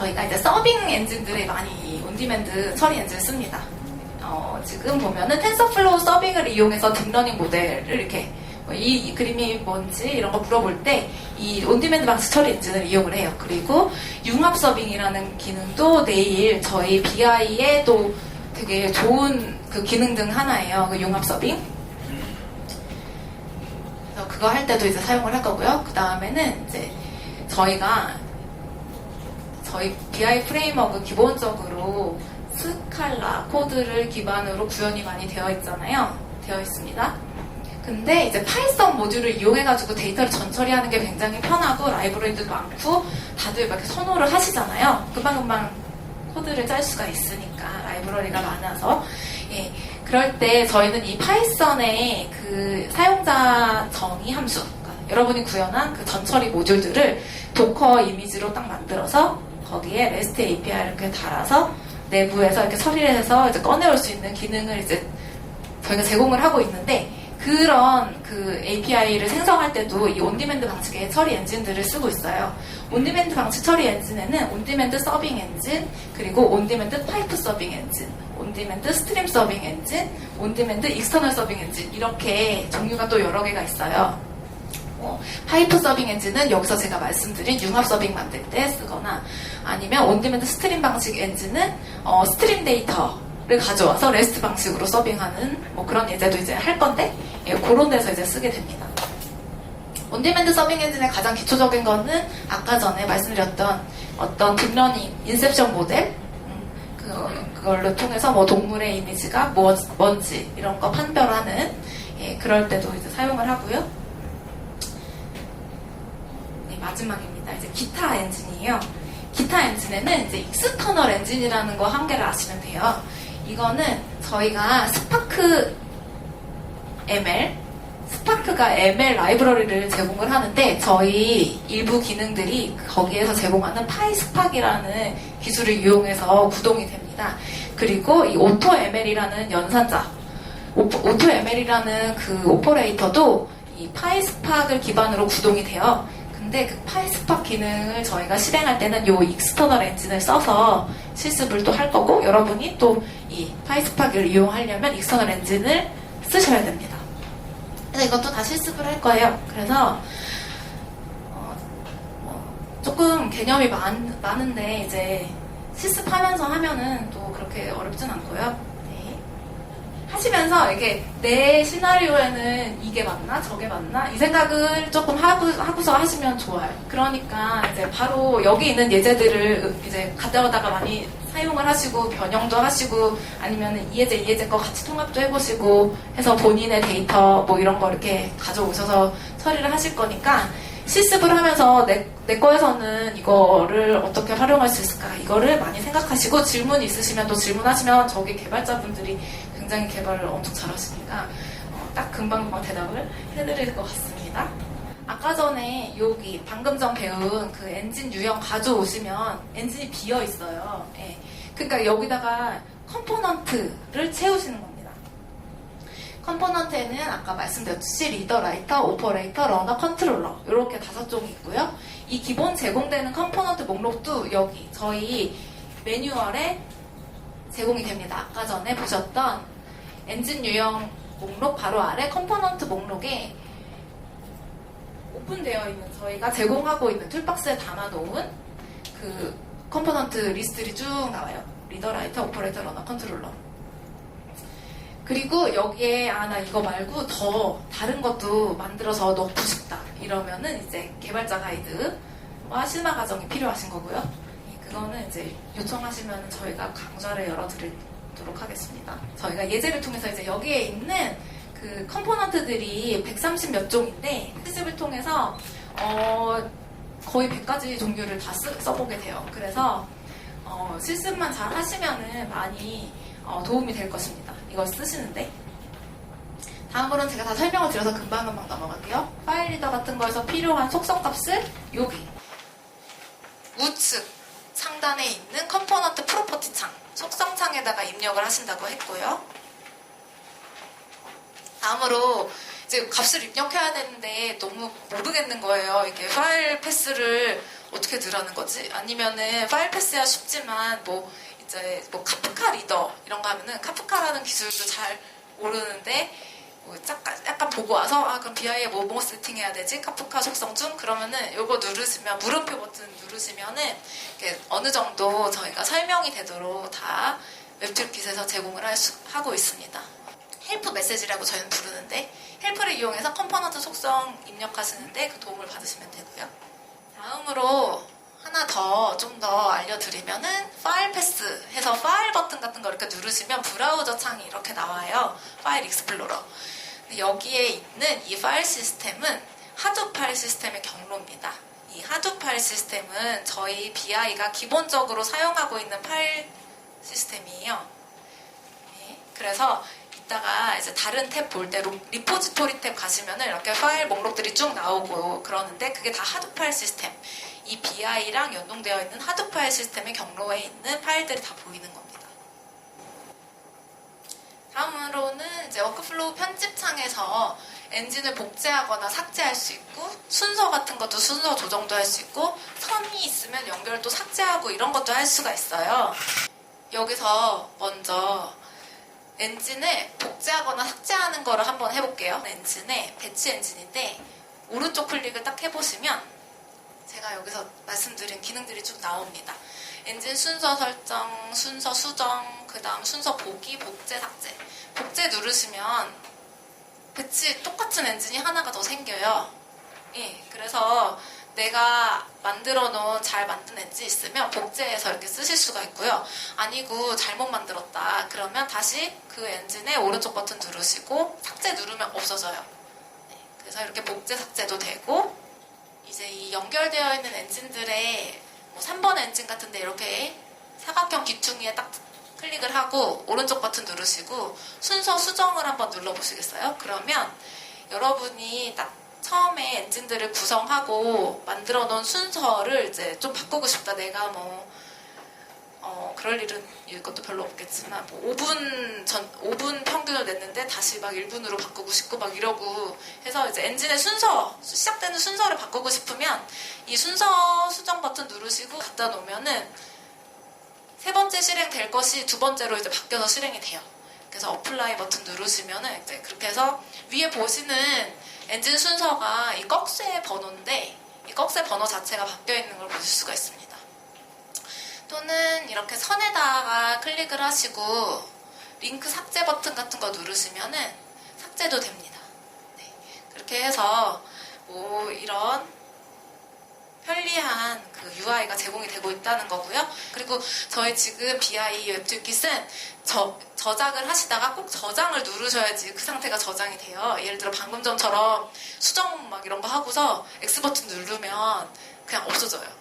저희가 이제 서빙 엔진들이 많이 온디맨드 처리 엔진을 씁니다. 지금 보면은 텐서플로우 서빙을 이용해서 딥러닝 모델을 이렇게 이 그림이 뭔지 이런 거 물어볼 때 이 온디맨드 방식 처리 엔진을 이용을 해요. 그리고 융합 서빙이라는 기능도 내일 저희 BI에 또 되게 좋은 그 기능 중 하나예요. 그 융합 서빙. 그래서 그거 할 때도 이제 사용을 할 거고요. 그 다음에는 이제 저희가 저희 BI 프레임워크 기본적으로 스칼라 코드를 기반으로 구현이 많이 되어 있잖아요. 되어 있습니다. 근데 이제 파이썬 모듈을 이용해가지고 데이터를 전처리하는 게 굉장히 편하고 라이브러리도 많고 다들 이렇게 선호를 하시잖아요. 금방금방 코드를 짤 수가 있으니까 라이브러리가 많아서. 예, 그럴 때 저희는 이 파이썬의 그 사용자 정의 함수, 그러니까 여러분이 구현한 그 전처리 모듈들을 도커 이미지로 딱 만들어서 거기에 REST API 이렇게 달아서 내부에서 이렇게 처리를 해서 이제 꺼내올 수 있는 기능을 이제 저희가 제공을 하고 있는데 그런 그 API를 생성할 때도 이 온디맨드 방식의 처리 엔진들을 쓰고 있어요. 온디맨드 방식 처리 엔진에는 온디맨드 서빙 엔진, 그리고 온디맨드 파이프 서빙 엔진, 온디맨드 스트림 서빙 엔진, 온디맨드 익스터널 서빙 엔진 이렇게 종류가 또 여러 개가 있어요. 파이프 서빙 엔진은 여기서 제가 말씀드린 융합 서빙 만들 때 쓰거나 아니면 온디맨드 스트림 방식 엔진은 스트림 데이터를 가져와서 레스트 방식으로 서빙하는 뭐 그런 예제도 이제 할 건데 예, 그런 데서 이제 쓰게 됩니다. 온디맨드 서빙 엔진의 가장 기초적인 거는 아까 전에 말씀드렸던 어떤 딥러닝, 인셉션 모델 그걸로 통해서 뭐 동물의 이미지가 뭔지 이런 거 판별하는 예, 그럴 때도 이제 사용을 하고요. 네, 마지막입니다. 이제 기타 엔진이에요. 기타 엔진에는 이제 익스터널 엔진이라는 거 한 개를 아시면 돼요. 이거는 저희가 스파크 ML, 스파크가 ML 라이브러리를 제공을 하는데 저희 일부 기능들이 거기에서 제공하는 파이스팍이라는 기술을 이용해서 구동이 됩니다. 그리고 이 오토 ML이라는 연산자, 오토 ML이라는 그 오퍼레이터도 이 파이스팍을 기반으로 구동이 돼요. 근데 그 파이스팍 기능을 저희가 실행할 때는 요 익스터널 엔진을 써서 실습을 또 할 거고 여러분이 또 이 파이스팍을 이용하려면 익스터널 엔진을 쓰셔야 됩니다. 그래서 이것도 다 실습을 할 거예요. 그래서 조금 개념이 많은데 이제 실습하면서 하면은 또 그렇게 어렵진 않고요. 네. 하시면서 이게 내 시나리오에는 이게 맞나 저게 맞나 이 생각을 조금 하고서 하시면 좋아요. 그러니까 이제 바로 여기 있는 예제들을 이제 가져다가 많이 사용을 하시고 변형도 하시고 아니면 이 예제 거 같이 통합도 해보시고 해서 본인의 데이터 뭐 이런 거 이렇게 가져오셔서 처리를 하실 거니까 실습을 하면서 내 거에서는 이거를 어떻게 활용할 수 있을까 이거를 많이 생각하시고 질문 있으시면 또 질문하시면 저기 개발자분들이 굉장히 개발을 엄청 잘하시니까 딱 금방금방 대답을 해드릴 것 같습니다. 아까 전에 여기 방금 전 배운 그 엔진 유형 가져오시면 엔진이 비어 있어요. 예. 그러니까 여기다가 컴포넌트를 채우시는 겁니다. 컴포넌트에는 아까 말씀드렸듯이 리더, 라이터, 오퍼레이터, 러너, 컨트롤러 이렇게 5종이 있고요. 이 기본 제공되는 컴포넌트 목록도 여기 저희 매뉴얼에 제공이 됩니다. 아까 전에 보셨던 엔진 유형 목록 바로 아래 컴포넌트 목록에 오픈되어 있는 저희가 제공하고 있는 툴박스에 담아놓은 그 컴포넌트 리스트들이 쭉 나와요. 리더, 라이터, 오퍼레이터, 러너, 컨트롤러. 그리고 여기에 나 이거 말고 더 다른 것도 만들어서 넣고 싶다 이러면은 이제 개발자 가이드와 실마 과정이 필요하신 거고요. 그거는 이제 요청하시면 저희가 강좌를 열어드리도록 하겠습니다. 저희가 예제를 통해서 이제 여기에 있는 그 컴포넌트들이 130 몇 종인데 실습을 통해서 거의 100가지 종류를 다 써보게 돼요. 그래서 실습만 잘 하시면은 많이 도움이 될 것입니다. 이걸 쓰시는데 다음으로는 제가 다 설명을 드려서 금방금방 넘어갈게요. 파일 리더 같은 거에서 필요한 속성 값을 여기 우측 상단에 있는 컴포넌트 프로퍼티 창 속성 창에다가 입력을 하신다고 했고요. 다음으로 이제 값을 입력해야 되는데 너무 모르겠는 거예요. 이게 파일 패스를 어떻게 넣으라는 거지? 아니면은 파일 패스야 쉽지만 뭐 이제 뭐 카프카 리더 이런 거 하면은 카프카라는 기술도 잘 모르는데 뭐 약간 보고 와서 그럼 BI에 뭐 세팅해야 되지? 카프카 속성 중 그러면은 요거 누르시면 물음표 버튼 누르시면은 이렇게 어느 정도 저희가 설명이 되도록 다 웹툴킷에서 제공을 하고 있습니다. 헬프 메시지라고 저희는 부르는데 헬프를 이용해서 컴포넌트 속성 입력하시는데 그 도움을 받으시면 되고요. 다음으로 하나 더 좀 더 알려드리면은 파일 패스 해서 파일 버튼 같은 거 이렇게 누르시면 브라우저 창이 이렇게 나와요. 파일 익스플로러. 여기에 있는 이 파일 시스템은 하드 파일 시스템의 경로입니다. 이 하드 파일 시스템은 저희 BI가 기본적으로 사용하고 있는 파일 시스템이에요. 네, 그래서 이따가 이제 다른 탭 볼 때 리포지토리 탭 가시면은 이렇게 파일 목록들이 쭉 나오고 그러는데 그게 다 하드 파일 시스템. 이 BI랑 연동되어 있는 하드 파일 시스템의 경로에 있는 파일들이 다 보이는 겁니다. 다음으로는 이제 워크플로우 편집창에서 엔진을 복제하거나 삭제할 수 있고 순서 같은 것도 순서 조정도 할 수 있고 선이 있으면 연결도 삭제하고 이런 것도 할 수가 있어요. 여기서 먼저 엔진을 복제하거나 삭제하는 거를 한번 해볼게요. 엔진의 배치 엔진인데 오른쪽 클릭을 딱 해보시면 제가 여기서 말씀드린 기능들이 쭉 나옵니다. 엔진 순서 설정, 순서 수정, 그 다음 순서 보기, 복제, 삭제. 복제 누르시면 배치 똑같은 엔진이 하나가 더 생겨요. 예, 그래서 내가 만들어 놓은 잘 만든 엔진 있으면 복제해서 이렇게 쓰실 수가 있고요. 아니고 잘못 만들었다. 그러면 다시 그 엔진의 오른쪽 버튼 누르시고 삭제 누르면 없어져요. 네, 그래서 이렇게 복제 삭제도 되고 이제 이 연결되어 있는 엔진들의 뭐 3번 엔진 같은데 이렇게 사각형 귀퉁이에 딱 클릭을 하고 오른쪽 버튼 누르시고 순서 수정을 한번 눌러보시겠어요? 그러면 여러분이 딱 처음에 엔진들을 구성하고 만들어 놓은 순서를 이제 좀 바꾸고 싶다. 내가 뭐 그럴 일은 이것도 별로 없겠지만 뭐 5분 평균을 냈는데 다시 막 1분으로 바꾸고 싶고 막 이러고 해서 이제 엔진의 순서 시작되는 순서를 바꾸고 싶으면 이 순서 수정 버튼 누르시고 갖다 놓으면은 세 번째 실행될 것이 두 번째로 이제 바뀌어서 실행이 돼요. 그래서 어플라이 버튼 누르시면은 이제 그렇게 해서 위에 보시는 엔진 순서가 이 꺽쇠 번호인데 이 꺽쇠 번호 자체가 바뀌어 있는 걸 보실 수가 있습니다. 또는 이렇게 선에다가 클릭을 하시고 링크 삭제 버튼 같은 거 누르시면은 삭제도 됩니다. 네, 그렇게 해서 뭐 이런 편리한 그 UI가 제공이 되고 있다는 거고요. 그리고 저희 지금 BI 웹툴킷은 저작을 하시다가 꼭 저장을 누르셔야지 그 상태가 저장이 돼요. 예를 들어 방금 전처럼 수정 막 이런 거 하고서 X 버튼 누르면 그냥 없어져요.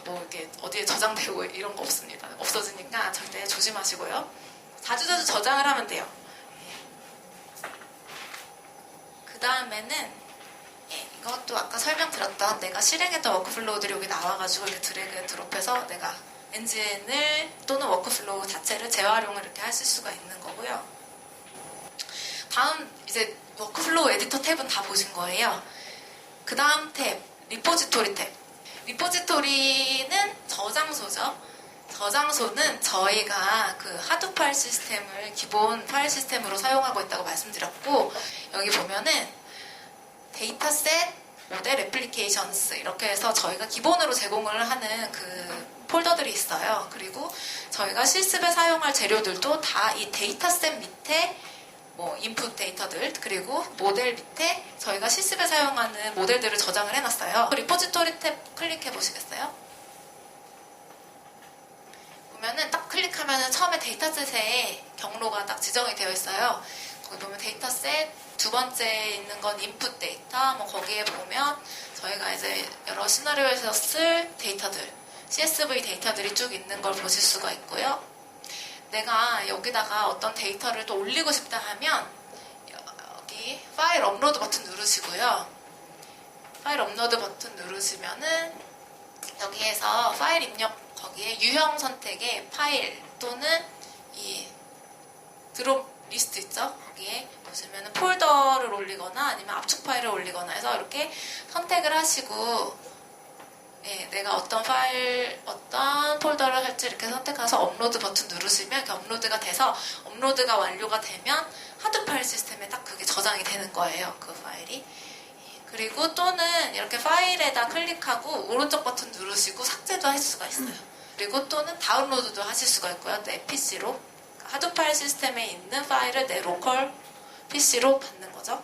뭐 이렇게 어디에 저장되고 이런 거 없습니다. 없어지니까 절대 조심하시고요. 자주자주 저장을 하면 돼요. 그 다음에는 이것도 아까 설명드렸던 내가 실행했던 워크플로우들이 여기 나와가지고 이렇게 드래그 드롭해서 내가 엔진을 또는 워크플로우 자체를 재활용을 이렇게 하실 수가 있는 거고요. 다음 이제 워크플로우 에디터 탭은 다 보신 거예요. 그 다음 탭 리포지토리 탭. 리포지토리는 저장소죠. 저장소는 저희가 그 하드 파일 시스템을 기본 파일 시스템으로 사용하고 있다고 말씀드렸고 여기 보면은 데이터셋, 모델 애플리케이션스 이렇게 해서 저희가 기본으로 제공을 하는 그 폴더들이 있어요. 그리고 저희가 실습에 사용할 재료들도 다 이 데이터셋 밑에 뭐 인풋 데이터들 그리고 모델 밑에 저희가 실습에 사용하는 모델들을 저장을 해놨어요. 리포지토리 탭 클릭해 보시겠어요? 보면은 딱 클릭하면은 처음에 데이터셋에 경로가 딱 지정이 되어 있어요. 거기 보면 데이터셋 두 번째 있는 건 인풋 데이터 뭐 거기에 보면 저희가 이제 여러 시나리오에서 쓸 데이터들 CSV 데이터들이 쭉 있는 걸 보실 수가 있고요. 내가 여기다가 어떤 데이터를 또 올리고 싶다 하면 여기 파일 업로드 버튼 누르시고요. 파일 업로드 버튼 누르시면은 여기에서 파일 입력 거기에 유형 선택에 파일 또는 이 드롭 리스트 있죠? 거기에 보시면은 폴더를 올리거나 아니면 압축 파일을 올리거나 해서 이렇게 선택을 하시고 예, 내가 어떤 파일, 어떤 폴더를 할지 이렇게 선택해서 업로드 버튼 누르시면 이렇게 업로드가 돼서 업로드가 완료가 되면 하드 파일 시스템에 딱 그게 저장이 되는 거예요. 그 파일이. 그리고 또는 이렇게 파일에다 클릭하고 오른쪽 버튼 누르시고 삭제도 할 수가 있어요. 그리고 또는 다운로드도 하실 수가 있고요. 내 PC로. 하드 파일 시스템에 있는 파일을 내 로컬 PC로 받는 거죠.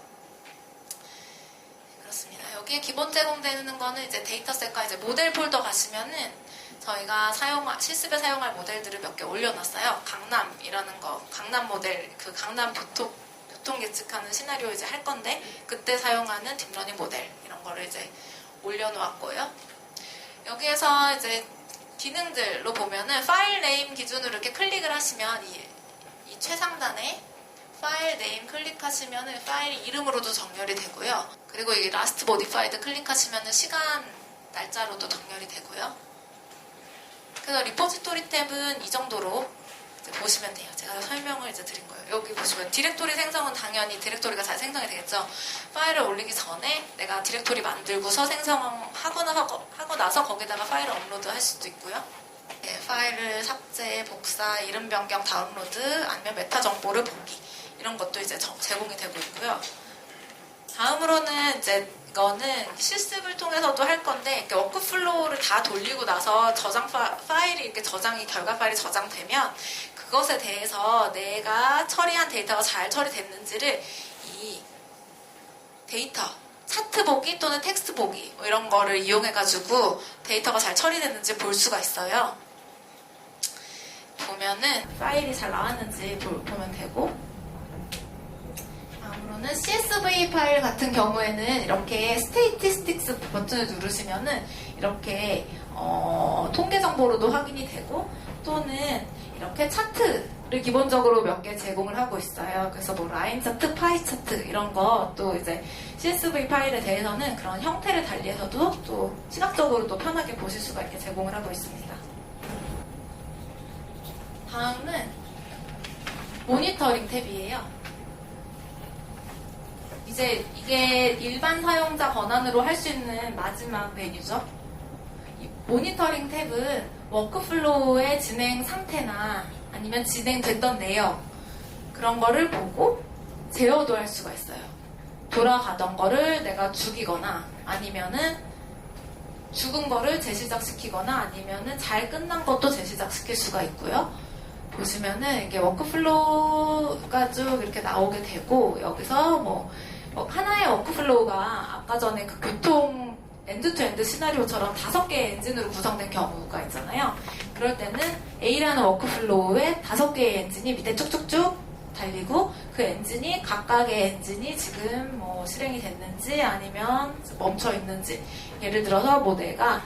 그렇습니다. 여기에 기본 제공되는 거는 이제 데이터셋과 이제 모델 폴더 가시면은 저희가 실습에 사용할 모델들을 몇 개 올려놨어요. 강남이라는 거, 강남 모델, 그 강남 교통 예측하는 시나리오 이제 할 건데 그때 사용하는 딥러닝 모델 이런 거를 이제 올려놓았고요. 여기에서 이제 기능들로 보면은 파일 네임 기준으로 이렇게 클릭을 하시면 이 최상단에 파일 네임 클릭하시면은 파일 이름으로도 정렬이 되고요. 그리고 이 라스트 모디파이드 클릭하시면은 시간, 날짜로도 정렬이 되고요. 그래서 리포지토리 탭은 이 정도로 이제 보시면 돼요. 제가 설명을 이제 드린 거예요. 여기 보시면 디렉토리 생성은 당연히 디렉토리가 잘 생성이 되겠죠. 파일을 올리기 전에 내가 디렉토리 만들고서 생성하고 나서 거기다가 파일을 업로드 할 수도 있고요. 네, 파일을 삭제, 복사, 이름 변경, 다운로드, 아니면 메타 정보를 보기 이런 것도 이제 제공이 되고 있고요. 다음으로는 이제 이거는 실습을 통해서도 할 건데 이렇게 워크플로우를 다 돌리고 나서 파일이 이렇게 결과 파일이 저장되면 그것에 대해서 내가 처리한 데이터가 잘 처리됐는지를 이 데이터 차트 보기 또는 텍스트 보기 뭐 이런 거를 이용해가지고 데이터가 잘 처리됐는지 볼 수가 있어요. 보면은 파일이 잘 나왔는지 보면 되고, 다음으로는 CSV 파일 같은 경우에는 이렇게 스테이티스틱스 버튼을 누르시면은 이렇게 통계 정보로도 확인이 되고, 또는 이렇게 차트를 기본적으로 몇 개 제공을 하고 있어요. 그래서 뭐 라인 차트, 파이 차트 이런 거, 또 이제 CSV 파일에 대해서는 그런 형태를 달리해서도 또 시각적으로 또 편하게 보실 수가 있게 제공을 하고 있습니다. 다음은 모니터링 탭이에요. 이제 이게 일반 사용자 권한으로 할 수 있는 마지막 메뉴죠. 이 모니터링 탭은 워크플로우의 진행 상태나 아니면 진행됐던 내역 그런 거를 보고 제어도 할 수가 있어요. 돌아가던 거를 내가 죽이거나 아니면은 죽은 거를 재시작시키거나 아니면은 잘 끝난 것도 재시작시킬 수가 있고요. 보시면은 이게 워크플로우가 쭉 이렇게 나오게 되고, 여기서 뭐 하나의 워크플로우가 아까 전에 그 교통 엔드-투-엔드 시나리오처럼 5개의 엔진으로 구성된 경우가 있잖아요. 그럴 때는 A라는 워크플로우에 5개의 엔진이 밑에 쭉쭉쭉 달리고, 그 엔진이 각각의 엔진이 지금 뭐 실행이 됐는지 아니면 멈춰 있는지, 예를 들어서 뭐 내가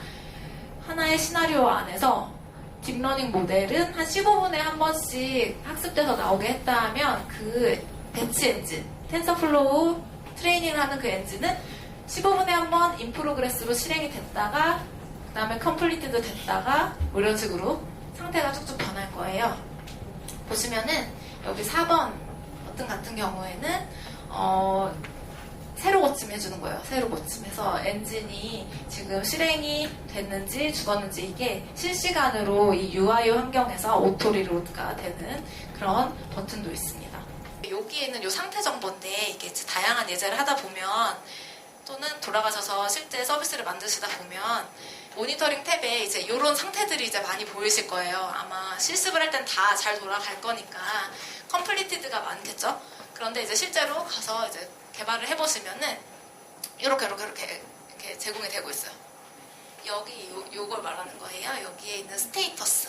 하나의 시나리오 안에서 딥러닝 모델은 한 15분에 한 번씩 학습돼서 나오게 했다 하면 그 배치 엔진, 텐서플로우 트레이닝을 하는 그 엔진은 15분에 한 번 인프로그레스로 실행이 됐다가 그 다음에 컴플리트도 됐다가 뭐 이런 식으로 상태가 쭉쭉 변할 거예요. 보시면은 여기 4번 버튼 같은 경우에는 새로 고침해주는 거예요. 새로 고침해서 엔진이 지금 실행이 됐는지 죽었는지 이게 실시간으로 이 UI 환경에서 오토 리로드가 되는 그런 버튼도 있습니다. 여기에는 이 상태 정보인데 이게 다양한 예제를 하다 보면 또는 돌아가셔서 실제 서비스를 만드시다 보면 모니터링 탭에 이제 이런 상태들이 이제 많이 보이실 거예요. 아마 실습을 할 땐 다 잘 돌아갈 거니까 컴플리티드가 많겠죠. 그런데 이제 실제로 가서 이제 개발을 해보시면은 이렇게 제공이 되고 있어요. 여기 요걸 말하는 거예요. 여기에 있는 스테이터스.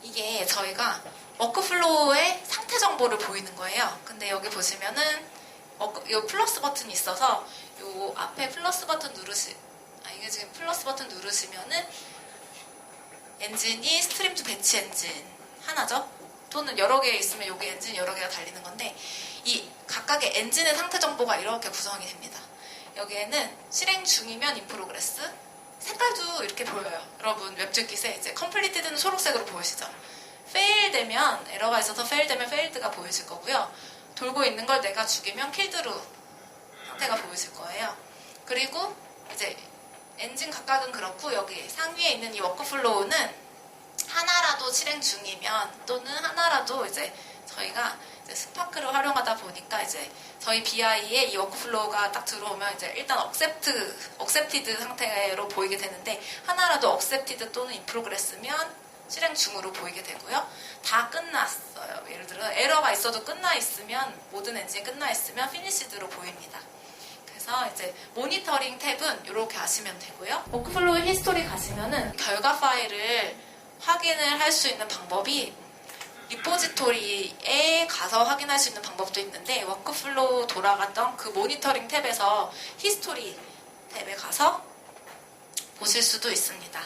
이게 저희가 워크플로우의 상태 정보를 보이는 거예요. 근데 여기 보시면은 요 플러스 버튼이 있어서 요 앞에 플러스 버튼 이게 지금 플러스 버튼 누르시면은 엔진이 스트림 투 배치 엔진 하나죠. 또는 여러 개 있으면 여기 엔진 여러 개가 달리는 건데 이 각각의 엔진의 상태 정보가 이렇게 구성이 됩니다. 여기에는 실행 중이면 인프로그레스, 색깔도 이렇게 보여요. 여러분 웹즈킷에 이제 컴플리티드는 초록색으로 보이시죠? 페일 되면 에러가 있어서 페일 되면 페일드가 보이실 거고요. 돌고 있는 걸 내가 죽이면 킬드로 상태가 보이실 거예요. 그리고 이제 엔진 각각은 그렇고 여기 상위에 있는 이 워크플로우는 하나라도 실행 중이면 또는 하나라도 이제 저희가 이제 스파크를 활용하다 보니까 이제 저희 BI에 이 워크플로우가 딱 들어오면 이제 일단 accepted 상태로 보이게 되는데 하나라도 accepted 또는 in progress면 실행 중으로 보이게 되고요. 다 끝났어요. 예를 들어 에러가 있어도 끝나 있으면 모든 엔진이 끝나 있으면 finished로 보입니다. 그래서 이제 모니터링 탭은 이렇게 하시면 되고요. 워크플로우 히스토리 가시면은 결과 파일을 확인을 할 수 있는 방법이 리포지토리에 가서 확인할 수 있는 방법도 있는데 워크플로우 돌아갔던 그 모니터링 탭에서 히스토리 탭에 가서 보실 수도 있습니다.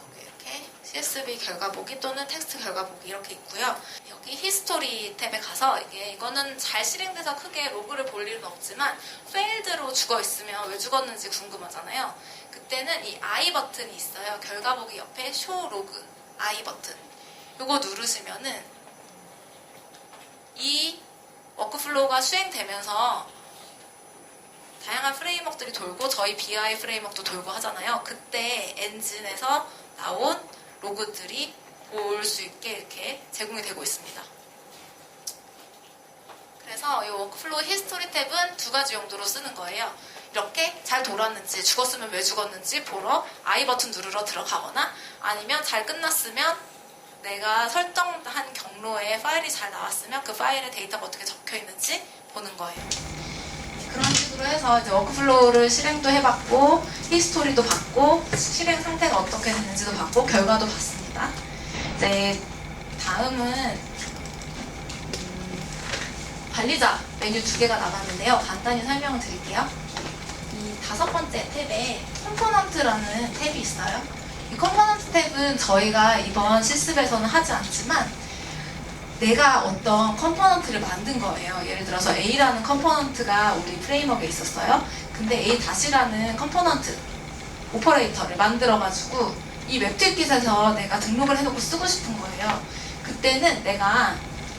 여기 이렇게 CSV 결과 보기 또는 텍스트 결과 보기 이렇게 있고요. 여기 히스토리 탭에 가서 이거는 잘 실행돼서 크게 로그를 볼 일은 없지만 페일드로 죽어 있으면 왜 죽었는지 궁금하잖아요. 그때는 이 I 버튼이 있어요. 결과 보기 옆에 쇼 로그 I 버튼. 이거 누르시면은 이 워크플로우가 수행되면서 다양한 프레임워크들이 돌고 저희 BI 프레임워크도 돌고 하잖아요. 그때 엔진에서 나온 로그들이 볼 수 있게 이렇게 제공이 되고 있습니다. 그래서 이 워크플로우 히스토리 탭은 두 가지 용도로 쓰는 거예요. 이렇게 잘 돌았는지 죽었으면 왜 죽었는지 보러 I 버튼 누르러 들어가거나 아니면 잘 끝났으면 내가 설정한 경로에 파일이 잘 나왔으면 그 파일에 데이터가 어떻게 적혀 있는지 보는 거예요. 그런 식으로 해서 이제 워크플로우를 실행도 해봤고 히스토리도 봤고 실행 상태가 어떻게 됐는지도 봤고 결과도 봤습니다. 이제 다음은 관리자 메뉴 2개가 나갔는데요. 간단히 설명을 드릴게요. 이 5번째 탭에 컴포넌트라는 탭이 있어요. 이 컴포넌트 탭은 저희가 이번 실습에서는 하지 않지만 내가 어떤 컴포넌트를 만든 거예요. 예를 들어서 A라는 컴포넌트가 우리 프레임워크에 있었어요. 근데 A-라는 컴포넌트 오퍼레이터를 만들어가지고 이 웹툴킷에서 내가 등록을 해놓고 쓰고 싶은 거예요. 그때는 내가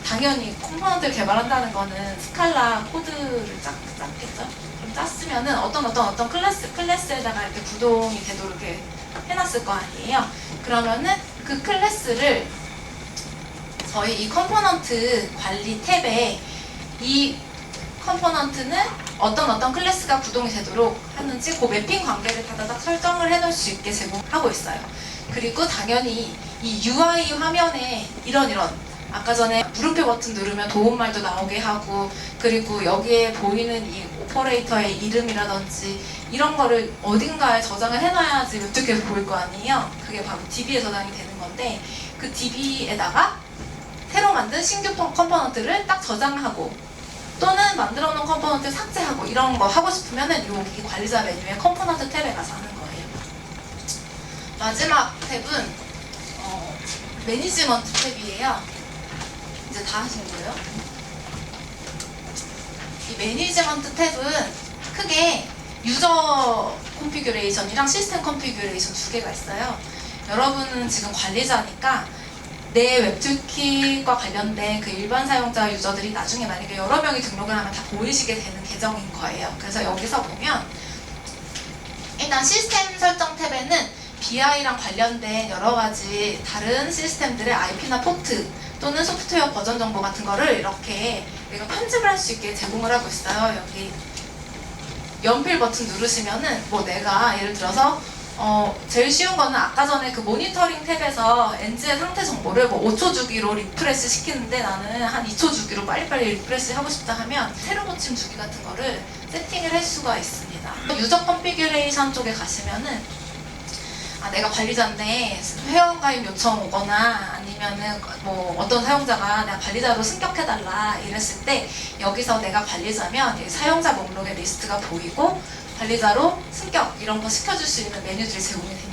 당연히 컴포넌트를 개발한다는 거는 스칼라 코드를 짰겠죠. 그럼 짰으면은 어떤 클래스에다가 이렇게 구동이 되도록 이렇게 해놨을 거 아니에요. 그러면은 그 클래스를 저희 이 컴포넌트 관리 탭에 이 컴포넌트는 어떤 클래스가 구동이 되도록 하는지 그 매핑 관계를 다다닥 설정을 해놓을 수 있게 제공하고 있어요. 그리고 당연히 이 UI 화면에 이런 아까 전에 물음표 버튼 누르면 도움말도 나오게 하고 그리고 여기에 보이는 이 오퍼레이터의 이름이라든지 이런 거를 어딘가에 저장을 해놔야지 웹툴킷에서 보일 거 아니에요. 그게 바로 DB에 저장이 되는 건데 그 DB에다가 새로 만든 신규 컴포넌트를 딱 저장하고 또는 만들어 놓은 컴포넌트를 삭제하고 이런 거 하고 싶으면은 여기 관리자 메뉴에 컴포넌트 탭에 가서 하는 거예요. 마지막 탭은 매니지먼트 탭이에요. 이제 다 하신 거예요. 이 매니지먼트 탭은 크게 유저 컨피규레이션이랑 시스템 컨피규레이션 2개가 있어요. 여러분은 지금 관리자니까 내 웹툴킷과 관련된 그 일반 사용자 유저들이 나중에 만약에 여러 명이 등록을 하면 다 보이시게 되는 계정인 거예요. 그래서 여기서 보면 일단 시스템 설정 탭에는 BI랑 관련된 여러 가지 다른 시스템들의 IP나 포트 또는 소프트웨어 버전 정보 같은 거를 이렇게 내가 편집을 할 수 있게 제공을 하고 있어요. 여기 연필 버튼 누르시면은 뭐 내가 예를 들어서 제일 쉬운 거는 아까 전에 그 모니터링 탭에서 엔진의 상태 정보를 뭐 5초 주기로 리프레시 시키는데 나는 한 2초 주기로 빨리빨리 리프레시 하고 싶다 하면 새로 고침 주기 같은 거를 세팅을 할 수가 있습니다. 유저 컨피규레이션 쪽에 가시면은 내가 관리자인데 회원가입 요청 오거나 아니면은 뭐 어떤 사용자가 내가 관리자로 승격해달라 이랬을 때 여기서 내가 관리자면 사용자 목록의 리스트가 보이고 관리자로 승격 이런 거 시켜줄 수 있는 메뉴들이 제공이 됩니다.